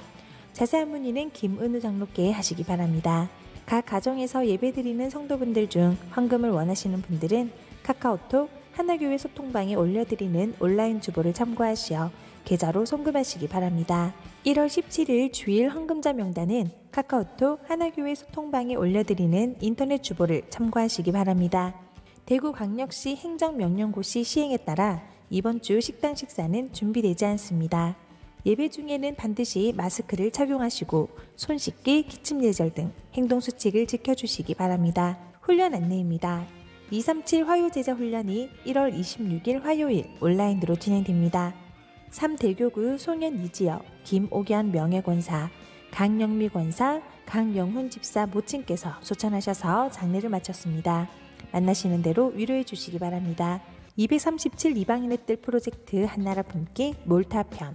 자세한 문의는 김은우 장로께 하시기 바랍니다. 각 가정에서 예배드리는 성도분들 중 헌금을 원하시는 분들은 카카오톡 하나교회 소통방에 올려드리는 온라인 주보를 참고하시어 계좌로 송금하시기 바랍니다. 1월 17일 주일 헌금자 명단은 카카오톡 하나교회 소통방에 올려드리는 인터넷 주보를 참고하시기 바랍니다. 대구광역시 행정명령고시 시행에 따라 이번 주 식당 식사는 준비되지 않습니다. 예배 중에는 반드시 마스크를 착용하시고 손 씻기, 기침 예절 등 행동수칙을 지켜주시기 바랍니다. 훈련 안내입니다. 237 화요제자 훈련이 1월 26일 화요일 온라인으로 진행됩니다. 3대교구 송현 이지역, 김옥연 명예권사, 강영미 권사, 강영훈 집사 모친께서 소천하셔서 장례를 마쳤습니다. 만나시는 대로 위로해 주시기 바랍니다. 237 이방인의 뜰 프로젝트 한나라 품기 몰타 편.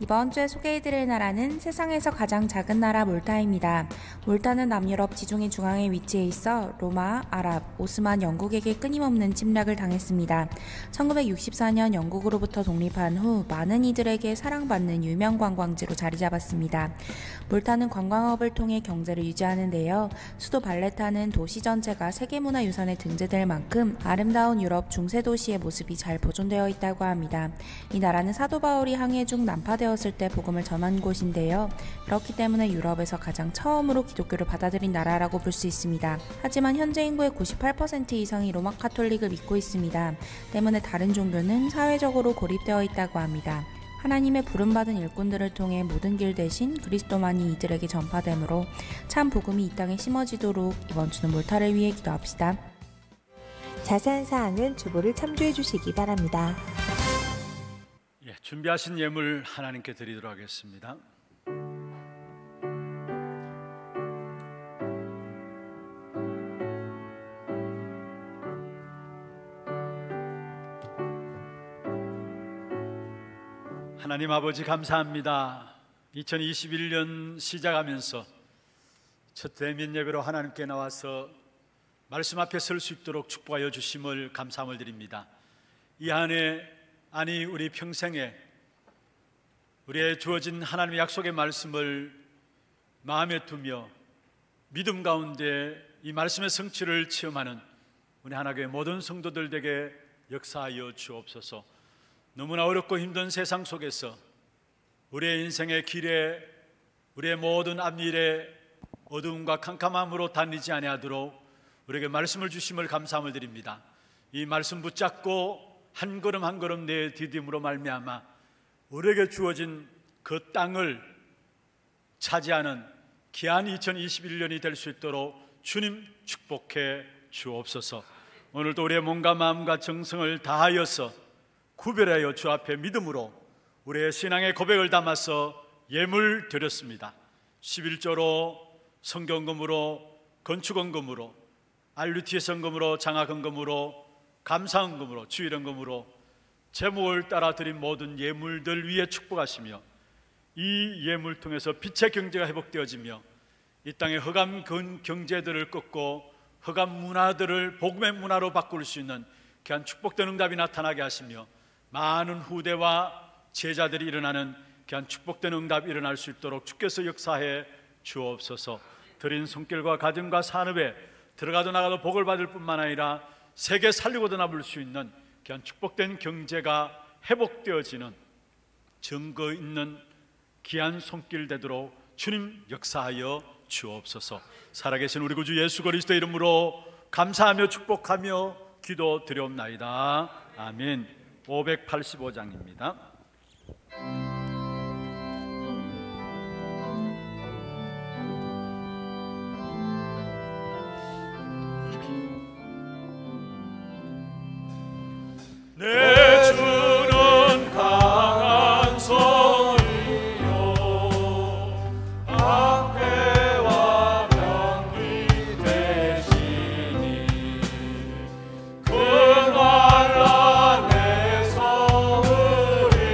이번 주에 소개해드릴 나라는 세상에서 가장 작은 나라 몰타입니다. 몰타는 남유럽 지중해 중앙에 위치해 있어 로마, 아랍, 오스만 영국에게 끊임없는 침략을 당했습니다. 1964년 영국으로부터 독립한 후 많은 이들에게 사랑받는 유명 관광지로 자리 잡았습니다. 몰타는 관광업을 통해 경제를 유지하는데요. 수도 발레타는 도시 전체가 세계문화유산에 등재될 만큼 아름다운 유럽 중세 도시의 모습이 잘 보존되어 있다고 합니다. 이 나라는 사도 바울이 항해 중 난파되어 시작되었을 때 복음을 전한 곳인데요. 그렇기 때문에 유럽에서 가장 처음으로 기독교를 받아들인 나라라고 볼 수 있습니다. 하지만 현재 인구의 98% 이상이 로마 카톨릭을 믿고 있습니다. 때문에 다른 종교는 사회적으로 고립되어 있다고 합니다. 하나님의 부름받은 일꾼들을 통해 모든 길 대신 그리스도만이 이들에게 전파되므로 참 복음이 이 땅에 심어지도록 이번 주는 몰타를 위해 기도합시다. 자세한 사항은 주보를 참조해 주시기 바랍니다. 준비하신 예물 하나님께 드리도록 하겠습니다. 하나님 아버지 감사합니다. 2021년 시작하면서 첫 대면 예배로 하나님께 나와서 말씀 앞에 설 수 있도록 축복하여 주심을 감사함을 드립니다. 이 한 해 아니 우리 평생에 우리의 주어진 하나님의 약속의 말씀을 마음에 두며 믿음 가운데 이 말씀의 성취를 체험하는 우리 하나교회 모든 성도들에게 역사하여 주옵소서. 너무나 어렵고 힘든 세상 속에서 우리의 인생의 길에 우리의 모든 앞일에 어두움과 캄캄함으로 다니지 아니하도록 우리에게 말씀을 주심을 감사함을 드립니다. 이 말씀 붙잡고 한 걸음 한 걸음 내디딤으로 말미암아 우리에게 주어진 그 땅을 차지하는 귀한 2021년이 될 수 있도록 주님 축복해 주옵소서. 오늘도 우리의 몸과 마음과 정성을 다하여서 구별하여 주 앞에 믿음으로 우리의 신앙의 고백을 담아서 예물 드렸습니다. 11조로 성경금으로 건축원금으로 RUT의 성금으로 장학헌금으로 감사헌금으로 주일헌금으로 제목을 따라 드린 모든 예물들 위에 축복하시며 이 예물 통해서 빛의 경제가 회복되어지며 이 땅의 흑암 경제들을 꺾고 흑암 문화들을 복음의 문화로 바꿀 수 있는 귀한 축복된 응답이 나타나게 하시며 많은 후대와 제자들이 일어나는 귀한 축복된 응답이 일어날 수 있도록 주께서 역사해 주옵소서. 드린 손길과 가정과 산업에 들어가도 나가도 복을 받을 뿐만 아니라 세계 살리고도 남을 수 있는 귀한 축복된 경제가 회복되어지는 증거 있는 귀한 손길 되도록 주님 역사하여 주옵소서. 살아계신 우리 구주 예수 그리스도의 이름으로 감사하며 축복하며 기도 드려옵나이다. 아멘. 585장입니다. 내 주는 강한 성이요 방패와 병기 되시니 그 환란에서 우리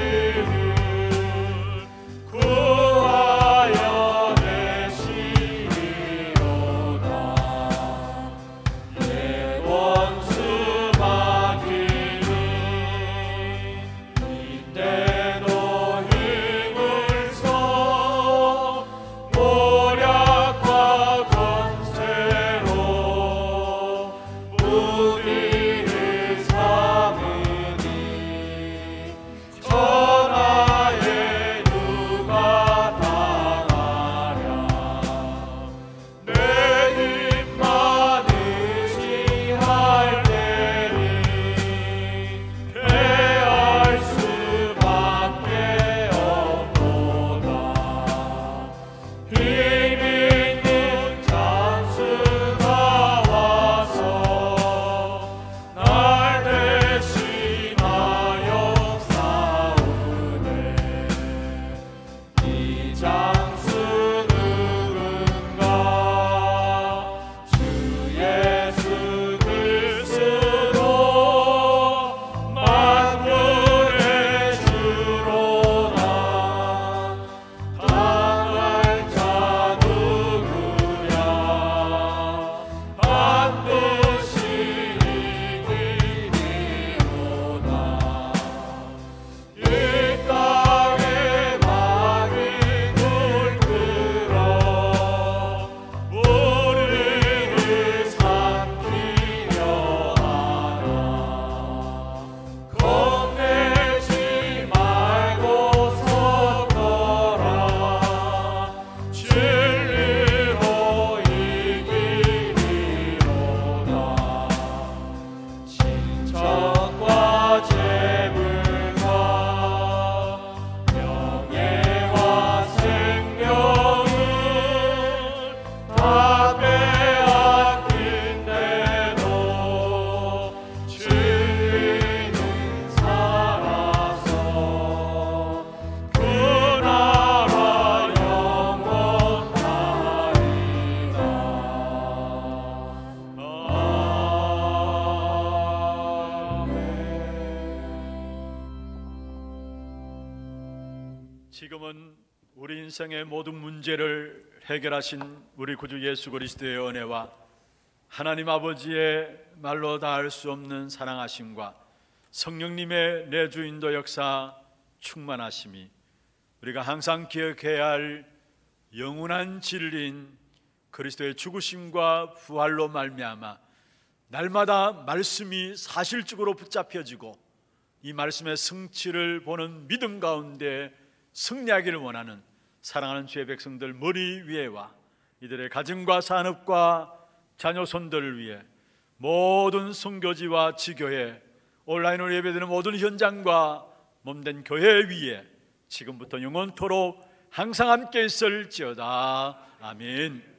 우리 인생의 모든 문제를 해결하신 우리 구주 예수 그리스도의 은혜와 하나님 아버지의 말로 다할 수 없는 사랑하심과 성령님의 내주인도 역사 충만하심이 우리가 항상 기억해야 할 영원한 진리인 그리스도의 죽으심과 부활로 말미암아 날마다 말씀이 사실적으로 붙잡혀지고 이 말씀의 성취를 보는 믿음 가운데 승리하기를 원하는 사랑하는 주의 백성들 머리 위에와 이들의 가정과 산업과 자녀 손들을 위해 모든 선교지와 지교회, 온라인으로 예배드리는 모든 현장과 몸된 교회 위에 지금부터 영원토록 항상 함께 있을지어다. 아멘.